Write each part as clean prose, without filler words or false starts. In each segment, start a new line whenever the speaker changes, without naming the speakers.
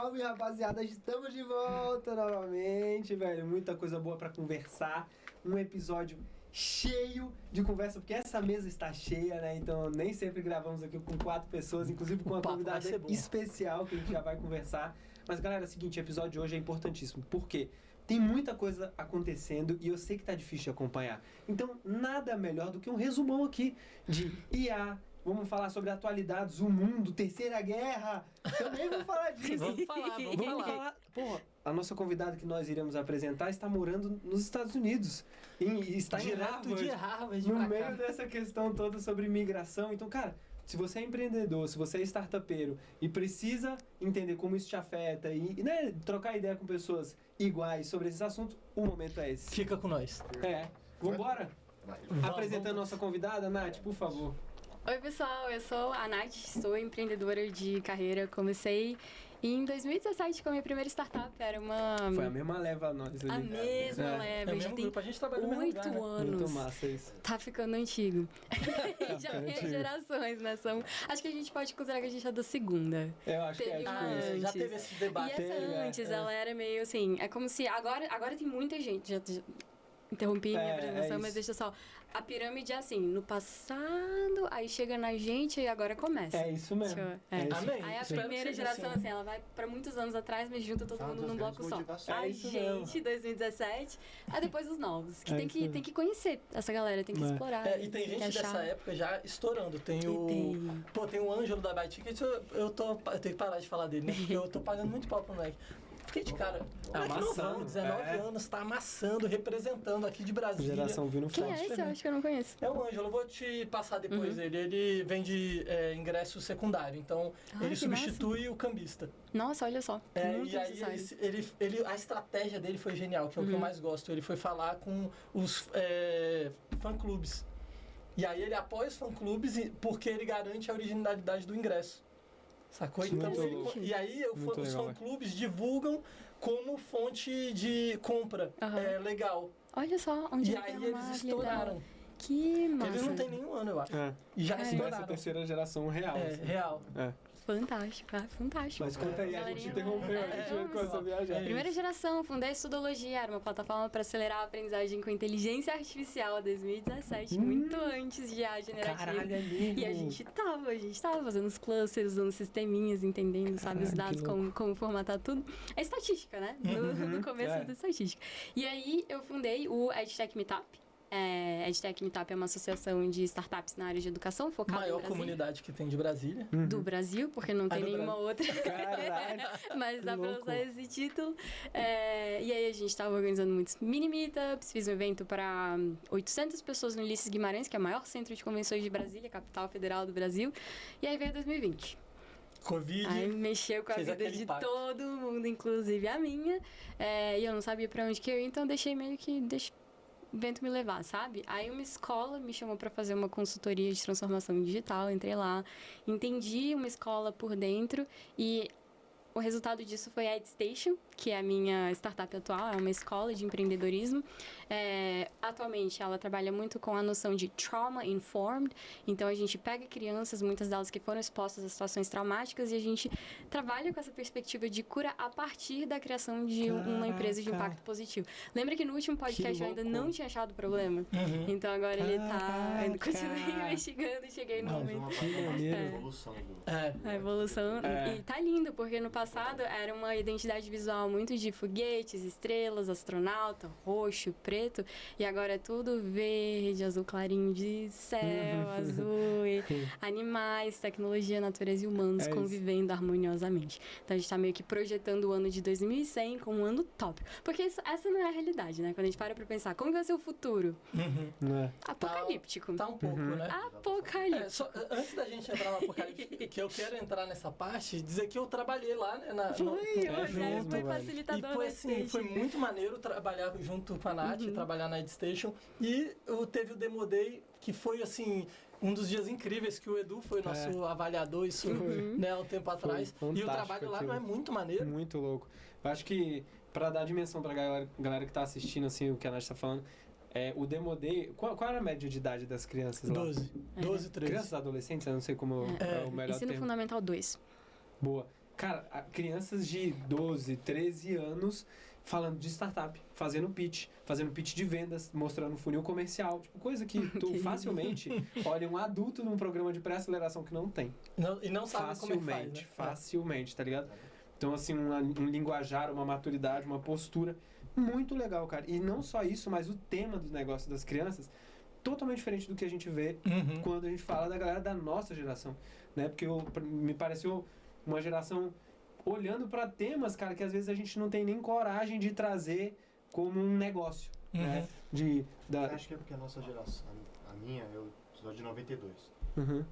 Salve, rapaziada, estamos de volta novamente, velho. Muita coisa boa pra conversar. Um episódio cheio de conversa, porque essa mesa está cheia, né? Então nem sempre gravamos aqui com 4 pessoas, inclusive com uma convidada especial que a gente já vai conversar. Mas galera, é o seguinte, o episódio de hoje é importantíssimo. Por quê? Tem muita coisa acontecendo e eu sei que tá difícil de acompanhar. Então nada melhor do que um resumão aqui de IA. Vamos falar sobre atualidades, o mundo, Terceira Guerra. Também vamos falar disso.
Vamos falar.
Porra, a nossa convidada que nós iremos apresentar está morando nos Estados Unidos. E está
direto de Harvard
no meio dessa questão toda sobre imigração. Então, cara, se você é empreendedor, se você é startupeiro e precisa entender como isso te afeta e né, trocar ideia com pessoas iguais sobre esses assuntos, o momento é esse.
Fica com nós.
Vambora? Apresentando nossa convidada, Nath, por favor.
Oi pessoal, eu sou a Nath, sou empreendedora de carreira, comecei em 2017 com a minha primeira startup, era uma...
Foi a mesma leva a nós ali.
A mesma leva,
a gente tem
grupo,
a gente trabalhou no
8
mesmo lugar, né?
anos.
Muito massa isso.
Tá ficando antigo. Já tem gerações, né? Acho que a gente pode considerar que a gente é da segunda.
Eu acho que é
tipo
já teve esse debate.
E essa antes, ela era meio assim, é como se agora tem muita gente, já interrompi minha apresentação, mas deixa só. A pirâmide é assim, no passado, aí chega na gente e agora começa.
É isso mesmo.
Amém.
Aí a primeira geração, assim, ela vai pra muitos anos atrás, mas junta todo mundo num bloco só. A gente, 2017, aí depois os novos. Que tem que conhecer essa galera, tem que explorar.
E tem gente dessa época já estourando. Tem o Ângelo da Buy Ticket, eu tenho que parar de falar dele, né? Porque eu tô pagando muito pau pro moleque. Fiquei de cara.
Amassando.
19 anos, tá amassando, representando aqui de Brasília.
Geração vindo
Quem é esse? Eu acho que eu não conheço.
É o Ângelo, eu vou te passar depois dele. Ele vende ingresso secundário, então ele substitui o cambista.
Nossa, olha só.
E aí a estratégia dele foi genial, que é o que eu mais gosto. Ele foi falar com os fã-clubes. E aí ele apoia os fã-clubes porque ele garante a originalidade do ingresso. Sacou? Então, e aí os fã-clubes divulgam como fonte de compra legal.
Olha só, onde
e aí eles estouraram.
Que massa.
Eles não têm nenhum ano, eu acho. E já estouraram.
Essa terceira geração real.
Real.
Fantástico, fantástico.
Mas conta aí, a gente interrompeu, a gente começou a viajar.
Primeira geração, fundei a Estudologia, era uma plataforma para acelerar a aprendizagem com inteligência artificial, 2017, muito antes de IA generativa.
Caralho,
e a gente tava fazendo os clusters, usando sisteminhas, entendendo, sabe, os dados, como formatar tudo. É estatística, né? No começo da estatística. E aí eu fundei o EdTech Meetup. EdTech Meetup é uma associação de startups na área de educação focada
maior comunidade que tem de Brasília.
Do Brasil, porque não tem nenhuma outra.
Caralho.
Mas dá pra usar esse título. E aí a gente estava organizando muitos mini meetups, fiz um evento para 800 pessoas no Ulisses Guimarães, que é o maior centro de convenções de Brasília, capital federal do Brasil. E aí veio 2020.
Covid.
Aí mexeu com a vida de todo mundo, inclusive a minha. E eu não sabia pra onde que eu ia, então deixei meio que... o vento me levar, sabe? Aí uma escola me chamou para fazer uma consultoria de transformação digital, entrei lá, entendi uma escola por dentro e o resultado disso foi a EdStation, que é a minha startup atual, é uma escola de empreendedorismo. Atualmente, ela trabalha muito com a noção de trauma-informed. Então, a gente pega crianças, muitas delas que foram expostas a situações traumáticas, e a gente trabalha com essa perspectiva de cura a partir da criação de uma empresa de impacto positivo. Lembra que no último podcast eu ainda não tinha achado o problema? Então, agora ele tá... Eu continuei investigando e cheguei no momento. A evolução. E tá lindo, porque no passado era uma identidade visual muito de foguetes, estrelas, astronauta, roxo, preto, e agora é tudo verde, azul clarinho de céu, azul, e animais, tecnologia, natureza e humanos convivendo harmoniosamente. Então a gente tá meio que projetando o ano de 2100 como um ano top. Porque essa não é a realidade, né? Quando a gente para pra pensar, como vai ser o futuro? Apocalíptico.
Tá um pouco, né?
Apocalíptico.
Antes da gente entrar no apocalíptico, que eu quero entrar nessa parte, dizer que eu trabalhei lá, né?
Foi facilitador.
E foi assim, foi muito maneiro trabalhar junto com a Nath, trabalhar na EdStation. E teve o Demo Day, que foi assim, um dos dias incríveis que o Edu foi nosso avaliador, isso, né, um tempo atrás. E o trabalho lá não é muito maneiro.
Muito louco. Eu acho que, pra dar dimensão pra galera que tá assistindo, assim, o que a Nath tá falando, o Demo Day, qual era a média de idade das crianças lá?
12, 13.
Crianças adolescentes, eu não sei como é o melhor
Ensino
termo.
Fundamental 2.
Boa. Cara, crianças de 12, 13 anos falando de startup, fazendo pitch de vendas, mostrando funil comercial, tipo, coisa que tu facilmente olha um adulto num programa de pré-aceleração que não tem.
E não sabe como é que faz, né?
Facilmente, tá ligado? Então, assim, um linguajar, uma maturidade, uma postura muito legal, cara. E não só isso, mas o tema dos negócios das crianças totalmente diferente do que a gente vê quando a gente fala da galera da nossa geração, né? Porque me pareceu uma geração olhando para temas, cara, que às vezes a gente não tem nem coragem de trazer como um negócio, né?
Acho que é porque a nossa geração, a minha, eu sou de 92.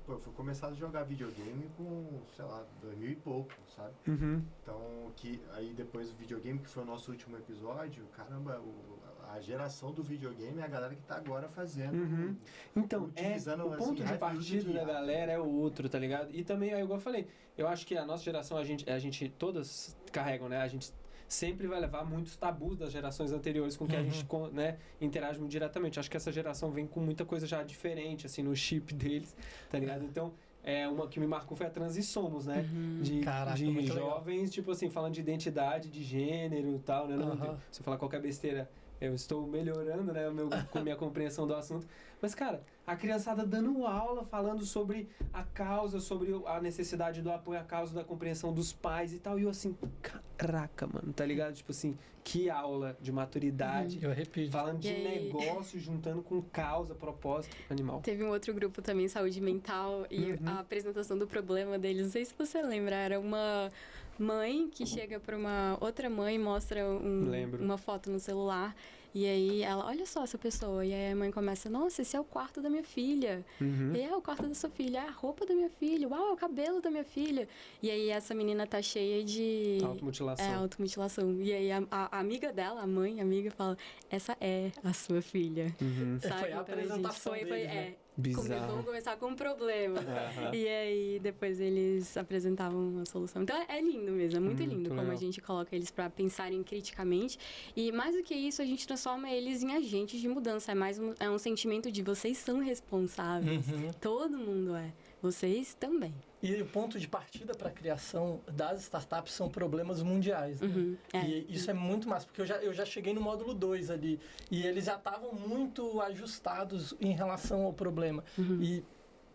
Pô, eu fui começar a jogar videogame com, sei lá, 2000 e pouco, sabe? Então, aí depois o videogame, que foi o nosso último episódio, caramba, a geração do videogame é a galera que tá agora fazendo.
Então, o ponto de partida da galera é o outro, tá ligado? E também, igual eu falei, eu acho que a nossa geração, a gente todas carregam, né? A gente sempre vai levar muitos tabus das gerações anteriores com que a gente, né, interage muito diretamente. Acho que essa geração vem com muita coisa já diferente, assim, no chip deles, tá ligado? Então, uma que me marcou foi a Transissomos, né? De jovens, legal. Tipo assim, falando de identidade, de gênero e tal, né? Se eu falar qualquer besteira, eu estou melhorando, né, com a minha compreensão do assunto. Mas, cara, a criançada dando aula, falando sobre a causa, sobre a necessidade do apoio à causa, da compreensão dos pais e tal. E eu assim, caraca, mano, tá ligado? Tipo assim, que aula de maturidade.
Eu repito.
Falando de negócio, juntando com causa, propósito, animal.
Teve um outro grupo também, saúde mental, e a apresentação do problema deles, não sei se você lembra, era uma mãe que chega para uma outra mãe e mostra uma foto no celular. E aí ela, olha só essa pessoa. E aí a mãe começa, nossa, esse é o quarto da minha filha. E aí, o quarto da sua filha, é a roupa da minha filha. Uau, é o cabelo da minha filha. E aí essa menina tá cheia de...
automutilação.
Automutilação. E aí a amiga dela, a amiga fala, essa é a sua filha. Sabe?
Foi a apresentação deles, né?
Bizarro.
Vamos começar com um problema. E aí, depois eles apresentavam uma solução. Então, é lindo mesmo, é muito lindo como a gente coloca eles para pensarem criticamente. E, mais do que isso, a gente transforma eles em agentes de mudança. É um sentimento de vocês são responsáveis. Todo mundo é. Vocês também.
E o ponto de partida para a criação das startups são problemas mundiais, né? E isso é muito massa, porque eu já cheguei no módulo 2 ali, e eles já estavam muito ajustados em relação ao problema. E,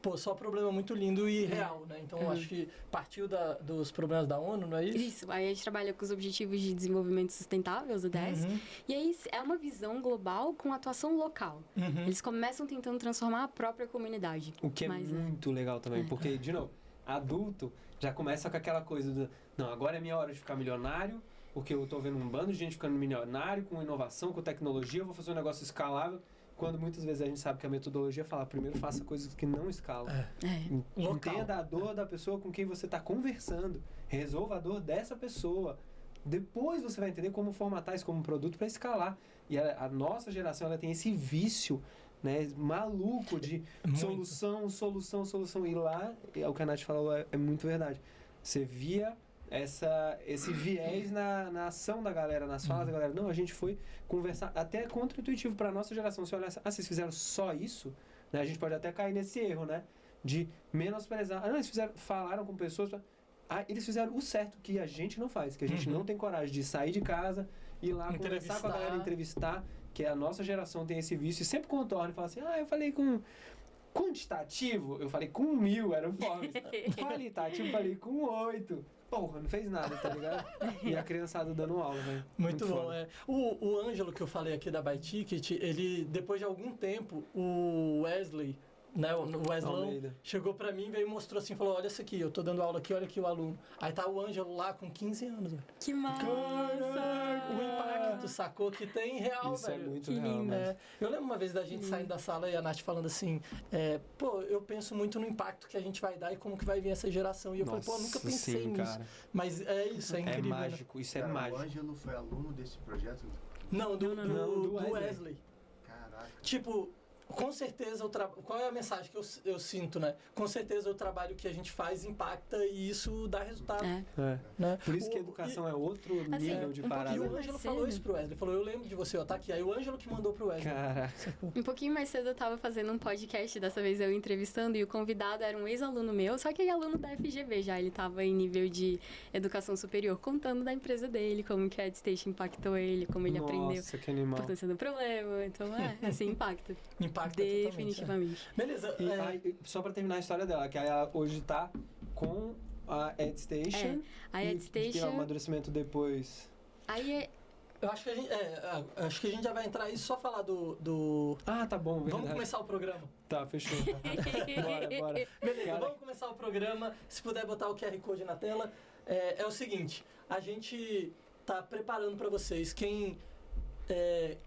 pô, só problema muito lindo e real, né? Então, acho que partiu dos problemas da ONU, não é isso?
Isso, aí a gente trabalha com os Objetivos de Desenvolvimento Sustentável, os ODS, e aí é uma visão global com atuação local. Eles começam tentando transformar a própria comunidade.
O que é muito legal também, porque, de novo, adulto já começa com aquela coisa do, não, agora é minha hora de ficar milionário, porque eu tô vendo um bando de gente ficando milionário, com inovação, com tecnologia, eu vou fazer um negócio escalável, quando muitas vezes a gente sabe que a metodologia fala, primeiro faça coisas que não escalam. Entenda a dor da pessoa com quem você está conversando, resolva a dor dessa pessoa, depois você vai entender como formatar isso como um produto para escalar. E a nossa geração, ela tem esse vício, né, maluco de solução. E lá, o que a Nath falou é muito verdade. Você via esse viés na ação da galera, nas falas da galera. Não, a gente foi conversar, até contra-intuitivo para a nossa geração. Se olhar, vocês fizeram só isso? Né, a gente pode até cair nesse erro, né? De menosprezar. Não, eles falaram com pessoas... eles fizeram o certo que a gente não faz, que a gente não tem coragem de sair de casa, ir lá conversar com a galera, entrevistar, que a nossa geração tem esse vício, e sempre contorna e fala assim, eu falei com quantitativo, eu falei com 1.000, era o Forbes. Qualitativo, eu falei com 8. Porra, não fez nada, tá ligado? E a criançada dando aula, velho.
Muito bom, O Ângelo, que eu falei aqui da Buy Ticket, ele, depois de algum tempo, o Wesley, né, o Weslão chegou pra mim, veio e mostrou assim, falou, olha isso aqui, eu tô dando aula aqui, olha aqui o aluno. Aí tá o Ângelo lá com 15 anos, velho.
Que massa!
O impacto, sacou? Que tem real,
isso
velho.
Isso é muito real, né?
Eu lembro uma vez da gente saindo da sala e a Nath falando assim, eu penso muito no impacto que a gente vai dar e como que vai vir essa geração. E eu falei, nunca pensei nisso. Cara. Mas é isso, é incrível.
É mágico, isso
cara,
é mágico.
O Ângelo foi aluno desse projeto?
Não, do Wesley.
Caraca.
Tipo... com certeza, qual é a mensagem que eu sinto, né? Com certeza o trabalho que a gente faz impacta e isso dá resultado. Né?
Por isso que a educação é outro nível de parada.
E o Ângelo falou isso pro Wesley. Falou, eu lembro de você, ó, tá aqui. Aí o Ângelo que mandou pro Wesley.
Caraca.
Um pouquinho mais cedo eu tava fazendo um podcast, dessa vez eu entrevistando, e o convidado era um ex-aluno meu, só que ele é aluno da FGV já, ele tava em nível de educação superior, contando da empresa dele, como que a EdStation impactou ele, como ele aprendeu.
Nossa, que animal.
A importância do problema, então assim, impacta.
Impacta
definitivamente.
Beleza.
Só pra terminar a história dela, que ela hoje tá com a EdStation.
A EdStation...
E o amadurecimento depois.
Aí
eu acho que a gente já vai entrar aí só falar do...
Ah, tá bom. Verdade.
Vamos começar o programa.
Tá, fechou. Bora.
Beleza, vamos começar o programa. Se puder botar o QR Code na tela. É o seguinte, a gente tá preparando para vocês. Quem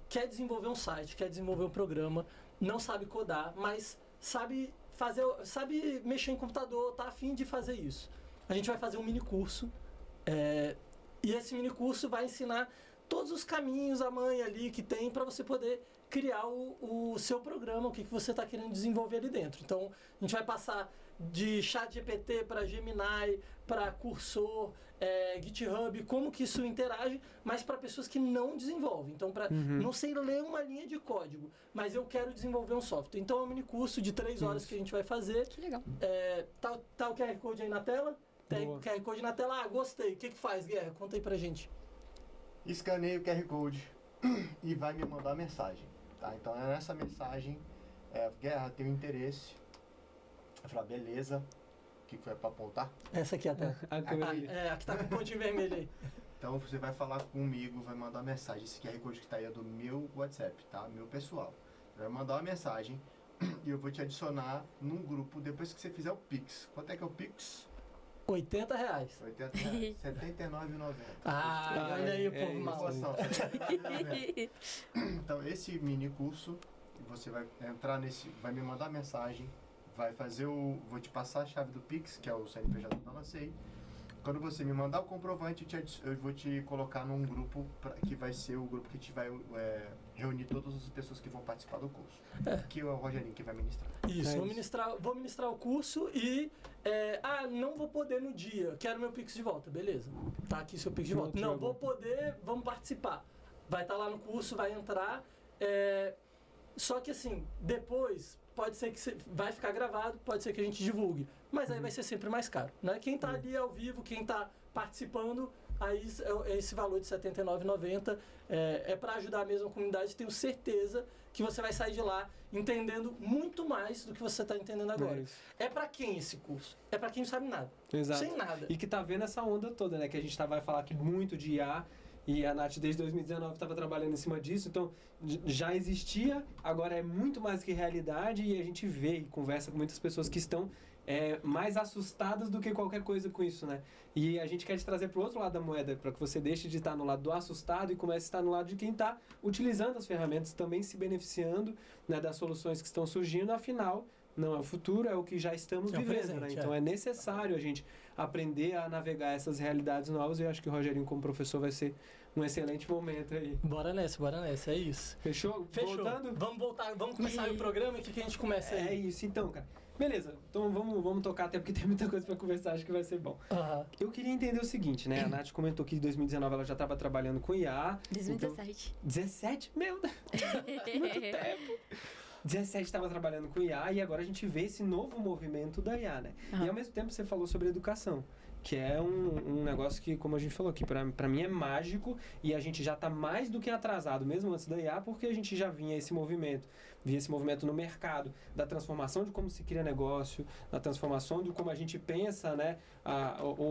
quer desenvolver um site, quer desenvolver um programa, não sabe codar, mas sabe mexer em computador, tá a fim de fazer isso. A gente vai fazer um mini curso, e esse mini curso vai ensinar todos os caminhos, a manha ali que tem para você poder criar o seu programa, o que você está querendo desenvolver ali dentro. Então, a gente vai passar de ChatGPT para Gemini, para Cursor, GitHub, como que isso interage, mas para pessoas que não desenvolvem. Então, não sei ler uma linha de código, mas eu quero desenvolver um software. Então, é um mini curso de 3 horas que a gente vai fazer.
Que legal.
Tá o QR Code aí na tela? Tem o QR Code na tela. Ah, gostei. O que faz, Guerra? Conta aí pra gente.
Escaneia o QR Code e vai me mandar a mensagem. Tá? Então, nessa mensagem, Guerra, tem um interesse. Eu falo, beleza. O que foi pra apontar?
Essa aqui é a tela. A que tá com o pontinho vermelho aí.
Então, você vai falar comigo, vai mandar uma mensagem. Esse QR Code que tá aí é do meu WhatsApp, tá? Meu pessoal. Vai mandar uma mensagem e eu vou te adicionar num grupo depois que você fizer o Pix. Quanto é que é o Pix?
R$80.
R$80. R$79,90.
Olha aí o povo mal.
Então, esse mini curso, você vai entrar vai me mandar mensagem, vou te passar a chave do Pix, que é o CNPJ que eu lancei. Quando você me mandar o comprovante, eu vou te colocar num grupo que vai ser o grupo que a gente vai reunir todas as pessoas que vão participar do curso. Que é o Rogerinho que vai ministrar.
Isso, vou ministrar o curso e... não vou poder no dia, quero meu Pix de volta, beleza. Tá aqui seu Pix de volta. Não, vou poder, vamos participar. Vai estar lá no curso, vai entrar. Só que assim, depois... Pode ser que vai ficar gravado, pode ser que a gente divulgue. Mas aí vai ser sempre mais caro, né? Quem está ali ao vivo, quem está participando, aí esse valor de R$ 79,90 é para ajudar mesmo a comunidade. Tenho certeza que você vai sair de lá entendendo muito mais do que você está entendendo agora. É para quem esse curso? É para quem não sabe nada.
Exato.
Sem nada.
E que tá vendo essa onda toda, né? Que a gente vai falar aqui muito de IA. E a Nath, desde 2019, estava trabalhando em cima disso, então já existia, agora é muito mais que realidade, e a gente vê e conversa com muitas pessoas que estão mais assustadas do que qualquer coisa com isso, né? E a gente quer te trazer para o outro lado da moeda, para que você deixe de estar no lado do assustado e comece a estar no lado de quem está utilizando as ferramentas, também se beneficiando, né, das soluções que estão surgindo. Afinal, não é o futuro, é o que já estamos vivendo, presente, né? Então é necessário a gente aprender a navegar essas realidades novas, e eu acho que o Rogerinho, como professor, vai ser um excelente momento aí.
Bora nessa, é isso.
Fechou?
Voltando? Vamos começar o programa e o que a gente começa aí?
É isso, então, cara. Beleza, então vamos tocar, até porque tem muita coisa pra conversar, acho que vai ser bom. Eu queria entender o seguinte, né? A Nath comentou que em 2019 ela já estava trabalhando com IA.
2017.
Então, 17? Meu Deus! Muito tempo! 17 estava trabalhando com IA e agora a gente vê esse novo movimento da IA, né? E ao mesmo tempo você falou sobre educação, que é um negócio que, como a gente falou aqui, pra mim é mágico, e a gente já está mais do que atrasado, mesmo antes da IA, porque a gente já via esse movimento no mercado, da transformação de como se cria negócio, da transformação de como a gente pensa, né,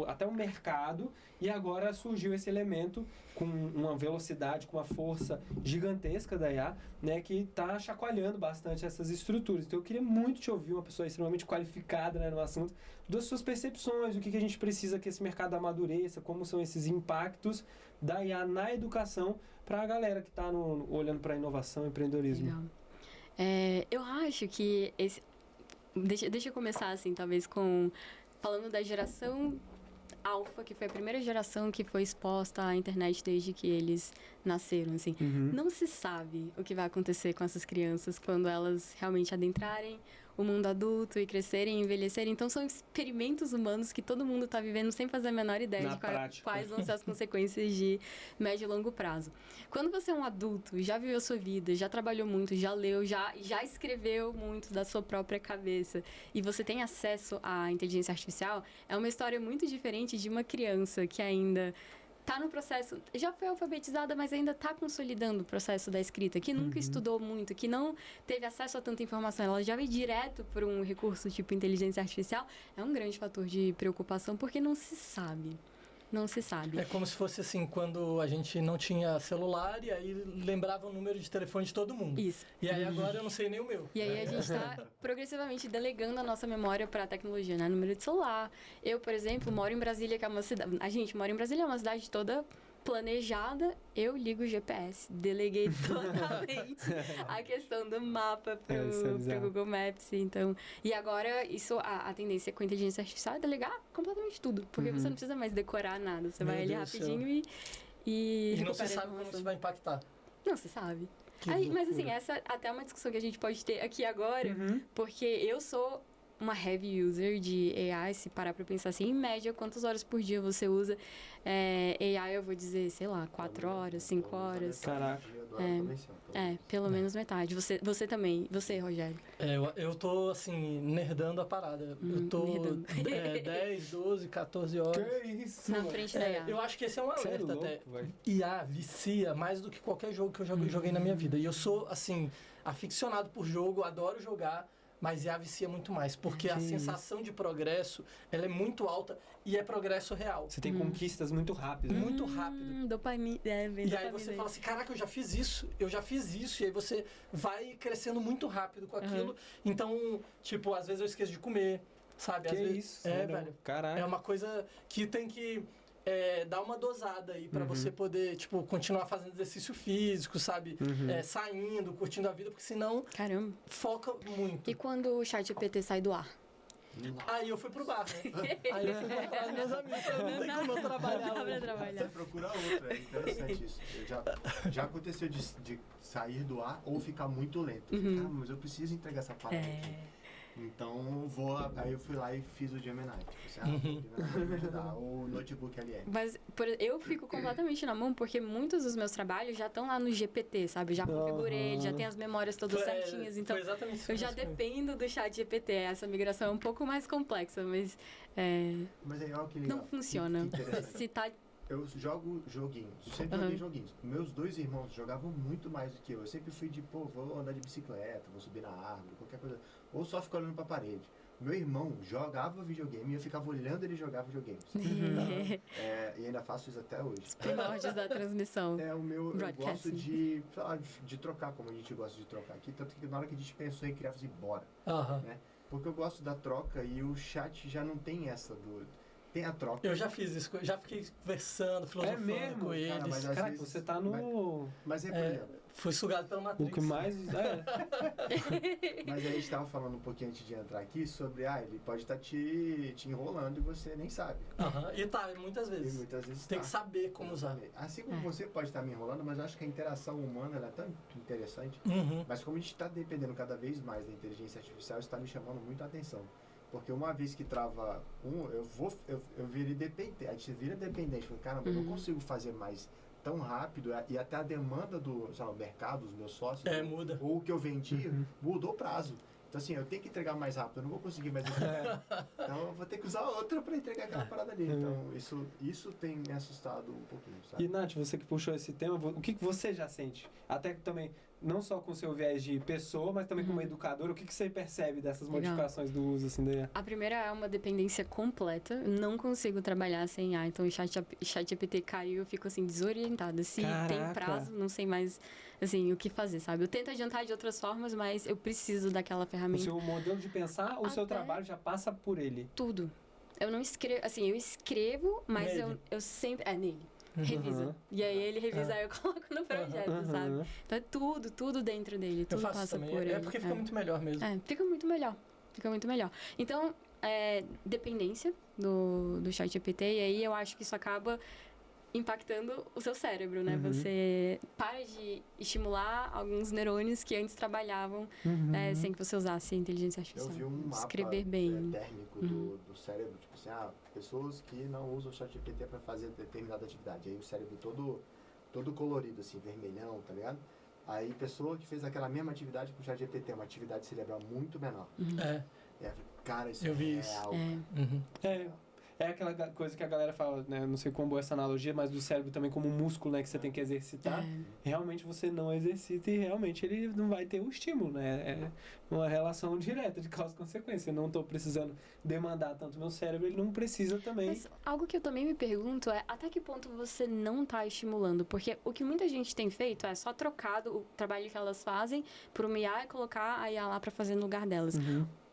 até o mercado, e agora surgiu esse elemento com uma velocidade, com uma força gigantesca da IA, né, que está chacoalhando bastante essas estruturas. Então eu queria muito te ouvir, uma pessoa extremamente qualificada, né, no assunto, das suas percepções, o que a gente precisa que esse mercado amadureça, como são esses impactos da IA na educação para a galera que está olhando para a inovação e empreendedorismo.
Legal. Eu acho que Deixa eu começar assim, talvez falando da geração alfa, que foi a primeira geração que foi exposta à internet desde que eles nasceram, assim. Não se sabe o que vai acontecer com essas crianças quando elas realmente adentrarem o mundo adulto e crescerem e envelhecerem. Então, são experimentos humanos que todo mundo está vivendo sem fazer a menor ideia de quais vão ser as consequências de médio e longo prazo. Quando você é um adulto, já viveu a sua vida, já trabalhou muito, já leu, já escreveu muito da sua própria cabeça e você tem acesso à inteligência artificial, é uma história muito diferente de uma criança que ainda está no processo, já foi alfabetizada, mas ainda está consolidando o processo da escrita, que nunca estudou muito, que não teve acesso a tanta informação, ela já veio direto por um recurso tipo inteligência artificial, é um grande fator de preocupação, porque não se sabe. Não se sabe.
É como se fosse assim, quando a gente não tinha celular e aí lembrava o número de telefone de todo mundo.
Isso.
E aí agora eu não sei nem o meu.
E aí a gente está progressivamente delegando a nossa memória para a tecnologia, né? Número de celular. Eu, por exemplo, moro em Brasília, que é uma cidade... A gente mora em Brasília, é uma cidade toda planejada, eu ligo o GPS. Deleguei totalmente a questão do mapa pro Google Maps. Então, e agora, a tendência com a inteligência artificial é delegar completamente tudo. Porque você não precisa mais decorar nada. Você vai ali rapidinho e
não se sabe como isso vai impactar.
Não se sabe. Mas assim, essa até é uma discussão que a gente pode ter aqui agora, porque eu sou uma heavy user de AI, se parar pra pensar assim, em média, quantas horas por dia você usa AI, eu vou dizer, sei lá, 4 horas, 5 horas.
Caraca.
Pelo menos metade. Você também, Rogério?
Eu tô, assim, nerdando a parada. Eu tô 10, 12, 14 horas.
Que isso?
Na frente da IA.
Eu acho que esse é um alerta
louco,
até.
véio.
IA vicia mais do que qualquer jogo que eu joguei na minha vida. E eu sou, assim, aficionado por jogo, adoro jogar. Mas IA vicia muito mais, porque a sensação de progresso, ela é muito alta e é progresso real.
Você tem conquistas muito rápidas.
Muito rápido.
Dopamina.
E aí você fala assim, caraca, eu já fiz isso. E aí você vai crescendo muito rápido com aquilo. Então, tipo, às vezes eu esqueço de comer, sabe?
Que
às vezes,
isso?
velho.
Caraca.
É uma coisa que tem que... dar uma dosada aí pra você poder, tipo, continuar fazendo exercício físico, sabe? Saindo, curtindo a vida, porque senão
Caramba.
foca muito.
E quando o ChatGPT sai do ar?
Aí eu fui pro bar, né? Aí eu fui com os meus amigos, não tem como eu trabalhar hoje.
Você procura outro, é interessante isso. Já aconteceu de sair do ar ou ficar muito lento. Cara, mas eu preciso entregar essa parada aqui. Então, aí eu fui lá e fiz o Gemini. Tipo, me ajudar, o notebook ali.
Mas eu fico completamente na mão, porque muitos dos meus trabalhos já estão lá no GPT, sabe? Já configurei, já tem as memórias todas certinhas. Então, eu já dependo do ChatGPT. Essa migração é um pouco mais complexa, mas
Mas aí, ó, que legal.
não funciona. Se tá...
Eu jogo joguinhos, sempre joguei joguinhos. Meus 2 irmãos jogavam muito mais do que eu. Eu sempre fui de, vou andar de bicicleta, vou subir na árvore, qualquer coisa. Ou só ficar olhando pra parede. Meu irmão jogava videogame e eu ficava olhando ele jogar videogame. E ainda faço isso até hoje.
Os primórdios da transmissão.
Eu gosto de, sei lá, de trocar, como a gente gosta de trocar aqui. Tanto que na hora que a gente pensou em criar, eu falei, bora. Né? Porque eu gosto da troca e o chat já não tem essa do... Tem a troca.
Eu já fiz isso, já fiquei conversando, filosofando com eles.
Cara, mas
Caraca, você tá no...
Mas por exemplo...
Fui sugado pela Matrix.
O que mais...
Mas a gente tava falando um pouquinho antes de entrar aqui sobre... ele pode estar te enrolando e você nem sabe.
E muitas vezes.
E muitas vezes
tem que saber como usar.
Assim como você pode estar me enrolando, mas eu acho que a interação humana ela é tão interessante. Mas como a gente está dependendo cada vez mais da inteligência artificial, isso está me chamando muito a atenção. Porque uma vez que trava eu virei dependente. A gente vira dependente. Caramba, eu não consigo fazer mais tão rápido. E até a demanda do mercado, dos meus sócios,
muda.
Ou o que eu vendi, mudou o prazo. Então assim, eu tenho que entregar mais rápido, eu não vou conseguir mais entregar. Então eu vou ter que usar outra para entregar aquela parada ali. Então isso tem me assustado um pouquinho, sabe?
E Nath, você que puxou esse tema, o que você já sente? Até que também, não só com o seu viés de pessoa, mas também como educador, o que você percebe dessas modificações do uso assim da IA?
A primeira é uma dependência completa, não consigo trabalhar sem IA, então o ChatGPT caiu e eu fico assim desorientada. Se tem prazo, não sei mais assim o que fazer, sabe? Eu tento adiantar de outras formas, mas eu preciso daquela ferramenta.
O seu modelo de pensar, o seu trabalho já passa por ele?
Tudo. Eu não escrevo, assim, eu escrevo, mas eu sempre... nele. Revisa. E aí ele revisa, aí eu coloco no projeto, sabe? Então é tudo dentro dele, tudo passa por ele.
Porque fica muito melhor mesmo.
Fica muito melhor. Então, dependência do ChatGPT, e aí eu acho que isso acaba impactando o seu cérebro, né? Você para de estimular alguns neurônios que antes trabalhavam sem que você usasse a inteligência artificial.
Eu vi um mapa
escrever bem.
térmico do cérebro, tipo assim, pessoas que não usam o ChatGPT para fazer determinada atividade. Aí o cérebro todo colorido, assim, vermelhão, tá ligado? Aí pessoa que fez aquela mesma atividade com o ChatGPT, uma atividade cerebral muito menor. Cara, isso
eu vi
real.
É aquela coisa que a galera fala, né? Não sei como boa essa analogia, mas do cérebro também como um músculo, né? Que você tem que exercitar. Realmente você não exercita e realmente ele não vai ter o estímulo, né? É uma relação direta de causa e consequência. Eu não estou precisando demandar tanto meu cérebro, ele não precisa também.
Mas algo que eu também me pergunto é até que ponto você não está estimulando? Porque o que muita gente tem feito é só trocado o trabalho que elas fazem por uma IA e colocar a IA lá para fazer no lugar delas.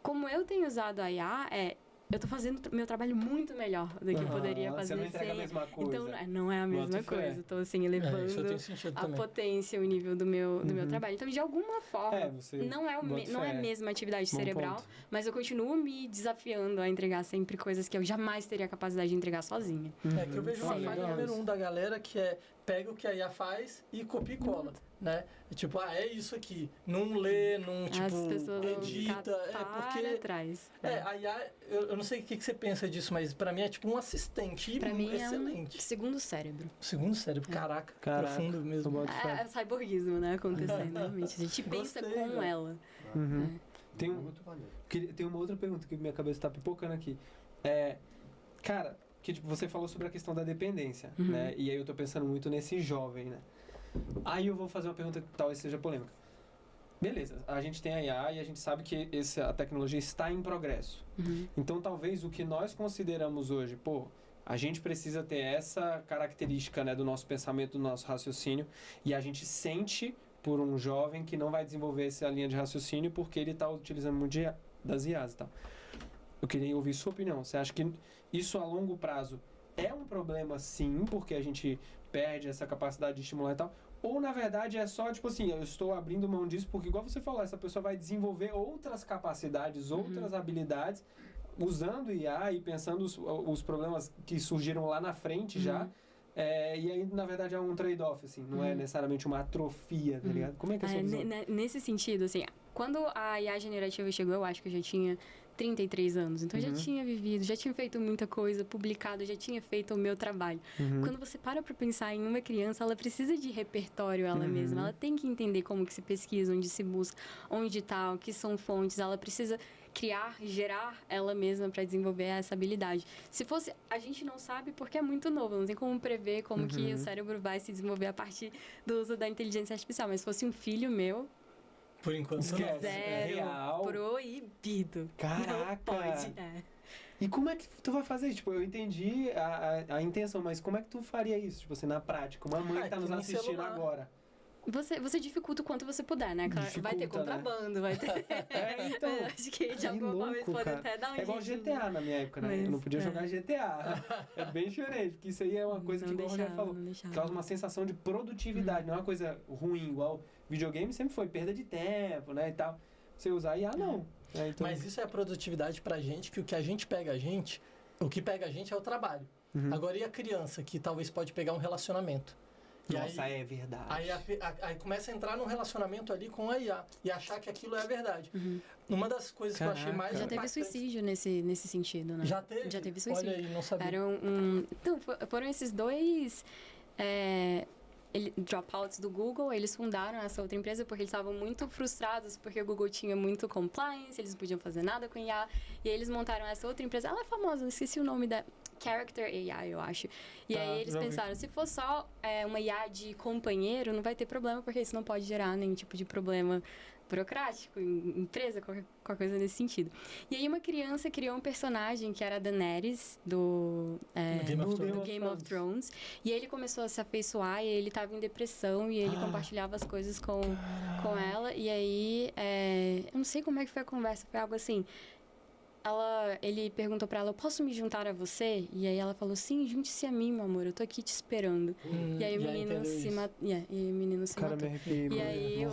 Como eu tenho usado a IA, eu tô fazendo meu trabalho muito melhor do que eu poderia fazer.
Você não entrega a mesma coisa.
Então, não é a mesma coisa. Tô, assim, elevando a potência, o nível do meu trabalho. Então, de alguma forma, não é a mesma atividade cerebral, mas eu continuo me desafiando a entregar sempre coisas que eu jamais teria a capacidade de entregar sozinha.
Que eu vejo uma falha número 1 da galera que pega o que a IA faz e copia e cola, né? Tipo, é isso aqui. Não lê, não, tipo, edita. Porque
atrás.
A IA, eu não sei o que você pensa disso, mas pra mim é tipo um assistente
pra mim
excelente.
É um segundo cérebro.
Segundo cérebro, caraca, profundo mesmo.
É cyborgismo, né, acontecendo, realmente. A gente pensa com ela.
Tem uma outra pergunta que minha cabeça tá pipocando aqui. Cara, que tipo, você falou sobre a questão da dependência, né? E aí eu tô pensando muito nesse jovem, né? Aí eu vou fazer uma pergunta que talvez seja polêmica. Beleza, a gente tem a IA e a gente sabe que a tecnologia está em progresso. Então talvez o que nós consideramos hoje, a gente precisa ter essa característica, né, do nosso pensamento, do nosso raciocínio, e a gente sente por um jovem que não vai desenvolver essa linha de raciocínio porque ele está utilizando muito das IAs e tal. Eu queria ouvir sua opinião. Você acha que isso a longo prazo é um problema, sim, porque a gente perde essa capacidade de estimular e tal? Ou, na verdade, é só, tipo assim, eu estou abrindo mão disso porque, igual você falou, essa pessoa vai desenvolver outras capacidades, outras habilidades, usando IA e pensando os problemas que surgiram lá na frente já. E aí, na verdade, é um trade-off, assim, não é necessariamente uma atrofia, tá ligado? Como é que é a sua visão?
Nesse sentido, assim, quando a IA generativa chegou, eu acho que eu já tinha 33 anos. Então, eu já tinha vivido, já tinha feito muita coisa, publicado, já tinha feito o meu trabalho. Quando você para pensar em uma criança, ela precisa de repertório ela mesma. Ela tem que entender como que se pesquisa, onde se busca, onde tá, o que são fontes. Ela precisa criar, gerar ela mesma para desenvolver essa habilidade. Se fosse, a gente não sabe porque é muito novo, não tem como prever como que o cérebro vai se desenvolver a partir do uso da inteligência artificial. Mas se fosse um filho meu,
por enquanto,
zero, proibido.
Caraca!
Não pode.
E como é que tu vai fazer isso? Tipo, eu entendi a intenção, mas como é que tu faria isso? Tipo assim, na prática, uma mãe que tá nos assistindo agora.
Você dificulta o quanto você puder, né? Claro, vai ter contrabando, né? Vai ter...
então.
Acho que de alguma forma eles podem até dar um
jeito. É igual GTA na minha época, né? Eu não podia jogar GTA. É bem diferente, porque isso aí é uma coisa que, igual o Rogério falou, causa uma sensação de produtividade, não é uma coisa ruim, igual videogame sempre foi perda de tempo, né, e tal. Você usar IA, não.
Então... Mas isso é a produtividade pra gente, que o que a gente pega a gente, o que pega a gente é o trabalho. Agora, e a criança, que talvez pode pegar um relacionamento?
Nossa, é verdade.
Aí começa a entrar num relacionamento ali com a IA e achar que aquilo é a verdade. Uma das coisas que eu achei mais
já teve suicídio nesse sentido, né?
Já teve?
Já teve suicídio.
Olha aí, não sabia.
Então, foram esses dois dropouts do Google. Eles fundaram essa outra empresa porque eles estavam muito frustrados porque o Google tinha muito compliance, eles não podiam fazer nada com IA. E aí eles montaram essa outra empresa. Ela é famosa, não esqueci o nome da... Character AI, eu acho. E aí eles pensaram, se for só uma IA de companheiro, não vai ter problema, porque isso não pode gerar nenhum tipo de problema burocrático, empresa, qualquer coisa nesse sentido. E aí uma criança criou um personagem que era Daenerys, do Game of Thrones. E ele começou a se afeiçoar e ele estava em depressão e ele compartilhava as coisas com ela. E aí, eu não sei como é que foi a conversa, foi algo assim... Ele perguntou pra ela, eu posso me juntar a você? E aí ela falou, sim, junte-se a mim, meu amor, eu tô aqui te esperando. E aí o menino se matou. E aí o menino se matou.
Me arrepiei,
e aí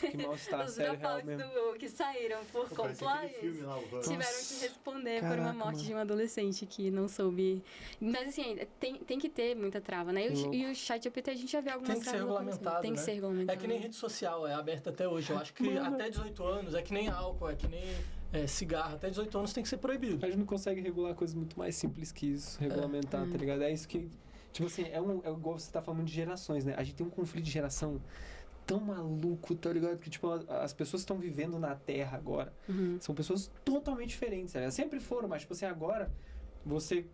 que mal está a
Os
série real
dropouts
mesmo.
que saíram por
Parecia aquele
compliance
filme lá, o Rush.
tiveram que responder por
Caraca,
uma morte
mano.
de um adolescente que não soube. Mas assim, tem que ter muita trava, né? E o ChatGPT a gente já vê algumas
Tem que ser
travas
regulamentado,
Tem que
né?
ser regulamentado.
É que nem rede social, é aberta até hoje. Eu acho que
Mano.
até 18 anos, é que nem álcool, é que nem cigarro. Até 18 anos tem que ser proibido.
A gente não consegue regular coisas muito mais simples que isso, regulamentar, tá ligado? É isso que, tipo assim, é igual você tá falando de gerações, né? A gente tem um conflito de geração tão maluco, tá ligado? Que, tipo, as pessoas que estão vivendo na Terra agora são pessoas totalmente diferentes, né? Sempre foram, mas, tipo assim, agora você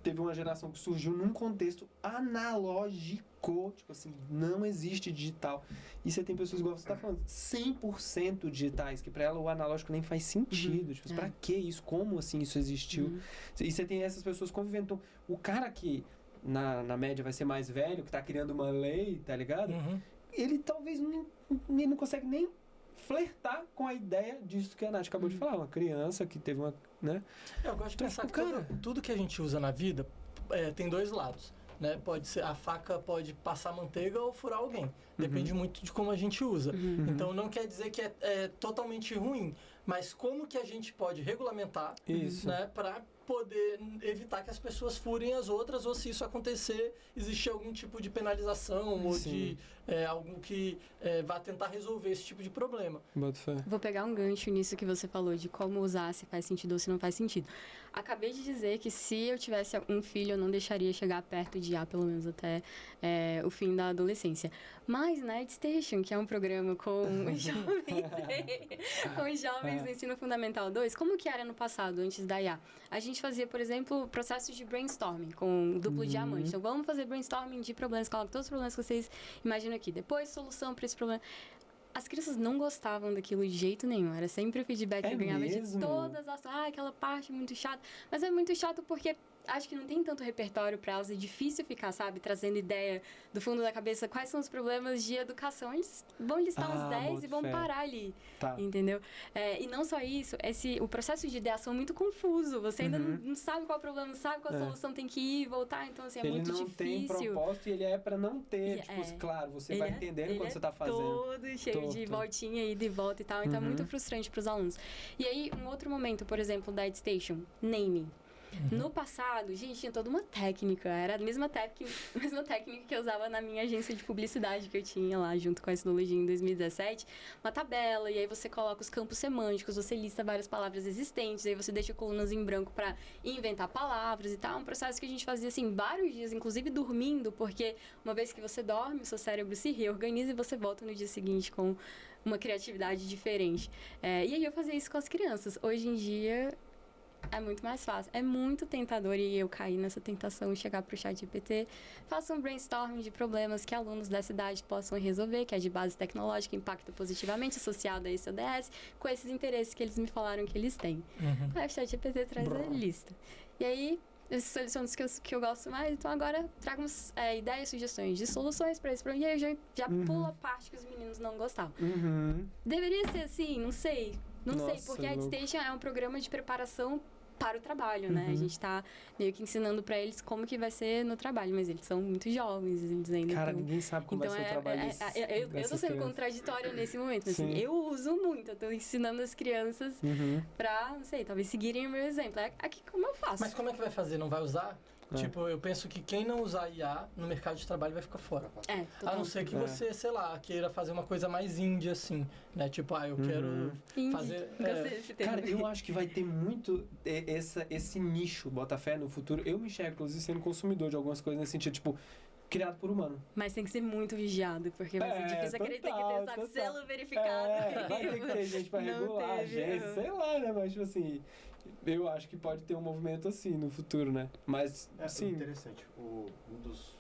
teve uma geração que surgiu num contexto analógico, tipo assim, não existe digital. E você tem pessoas, igual você tá falando, 100% digitais, que pra ela o analógico nem faz sentido. Tipo, pra que isso? Como assim isso existiu? E você tem essas pessoas convivendo. Então, o cara que, na média, vai ser mais velho, que tá criando uma lei, tá ligado? Ele talvez ele não consegue nem flertar com a ideia disso que a Nath acabou de falar. Uma criança que teve uma, né?
Eu gosto de
Então,
pensar
tipo,
que
cara,
tudo que a gente usa na vida tem dois lados. Né? Pode ser, a faca pode passar manteiga ou furar alguém. Depende muito de como a gente usa. Então não quer dizer que é totalmente ruim, mas como que a gente pode regulamentar, né, para poder evitar que as pessoas furem as outras, ou se isso acontecer, existir algum tipo de penalização ou de algo que vá tentar resolver esse tipo de problema.
Bota fé.
Vou pegar um gancho nisso que você falou, de como usar, se faz sentido ou se não faz sentido. Acabei de dizer que se eu tivesse um filho, eu não deixaria chegar perto de IA, pelo menos até o fim da adolescência. Mas Night Station, que é um programa com jovens do Ensino Fundamental 2, como que era no passado, antes da IA? A gente fazia, por exemplo, processos de brainstorming com duplo diamante. Então, vamos fazer brainstorming de problemas, coloca todos os problemas que vocês imaginam aqui. Depois, solução para esse problema. As crianças não gostavam daquilo de jeito nenhum. Era sempre o feedback que eu ganhava de todas as... aquela parte muito chata. Mas é muito chato porque acho que não tem tanto repertório para elas. É difícil ficar, sabe, trazendo ideia do fundo da cabeça. Quais são os problemas de educação? Eles vão listar uns 10 e vão parar ali. Tá. Entendeu? E não só isso. O processo de ideação é muito confuso. Você ainda não sabe qual é o problema, não sabe qual a solução tem que ir e voltar. Então, assim, é muito difícil.
Ele não tem propósito e ele é para não ter. Tipo, claro, você vai entendendo quando você tá fazendo.
Todo cheio de voltinha, ida e volta e tal. Então, é muito frustrante para os alunos. E aí, um outro momento, por exemplo, da EdStation, naming. No passado, gente, tinha toda uma técnica. Era a mesma técnica que eu usava na minha agência de publicidade que eu tinha lá, junto com a Sinologia em 2017. Uma tabela, e aí você coloca os campos semânticos, você lista várias palavras existentes, aí você deixa colunas em branco para inventar palavras e tal. Um processo que a gente fazia, assim, vários dias, inclusive dormindo, porque uma vez que você dorme, o seu cérebro se reorganiza e você volta no dia seguinte com uma criatividade diferente. E aí eu fazia isso com as crianças. Hoje em dia... é muito mais fácil. É muito tentador e eu caí nessa tentação de chegar pro ChatGPT. Faça um brainstorming de problemas que alunos dessa idade possam resolver, que é de base tecnológica, impacta positivamente associado a esse ODS, com esses interesses que eles me falaram que eles têm. Aí o ChatGPT traz a lista. E aí, eu seleciono os que eu gosto mais, então agora trago ideias, sugestões de soluções para esse problema. E aí eu já pulo a parte que os meninos não gostavam. Deveria ser assim, não sei. Não sei, porque a EdStation é um programa de preparação para o trabalho, né? A gente tá meio que ensinando para eles como que vai ser no trabalho, mas eles são muito jovens, eles ainda...
Cara, ninguém sabe como vai ser o trabalho
eu tô sendo contraditória nesse momento, assim, eu uso muito, eu tô ensinando as crianças pra, não sei, talvez seguirem o meu exemplo. Aqui como eu faço.
Mas como é que vai fazer? Não vai usar? Tipo, eu penso que quem não usar IA no mercado de trabalho vai ficar fora. A não ser que você, sei lá, queira fazer uma coisa mais indie, assim, né? Tipo, eu quero fazer...
Cara, eu acho que vai ter muito esse nicho, Botafé, no futuro. Eu me enxergo, inclusive, sendo consumidor de algumas coisas nesse sentido, tipo, criado por humano.
Mas tem que ser muito vigiado, porque vai ser difícil acreditar que tem selo verificado.
Vai ter que ter gente pra regular, agência, sei lá, né? Mas, tipo assim... eu acho que pode ter um movimento assim no futuro, né? Mas, sim.
Interessante. Um dos...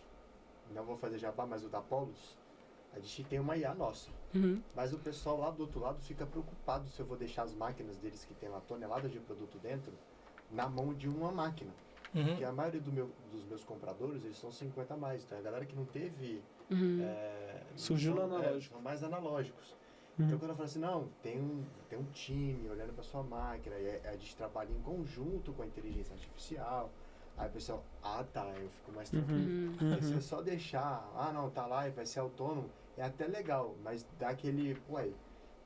não vou fazer jabá, mas o da Polus, a gente tem uma IA nossa. Mas o pessoal lá do outro lado fica preocupado se eu vou deixar as máquinas deles, que tem lá toneladas de produto dentro, na mão de uma máquina. Porque a maioria dos meus compradores, eles são 50 a mais. Então, a galera que não teve...
surgiu no analógico.
São mais analógicos. Então, quando eu falo assim, não, tem um time olhando para sua máquina, e a gente trabalha em conjunto com a inteligência artificial, aí o pessoal, tá, eu fico mais tranquilo. Aí se eu só deixar, não, tá lá e vai ser autônomo, é até legal, mas dá aquele, ué,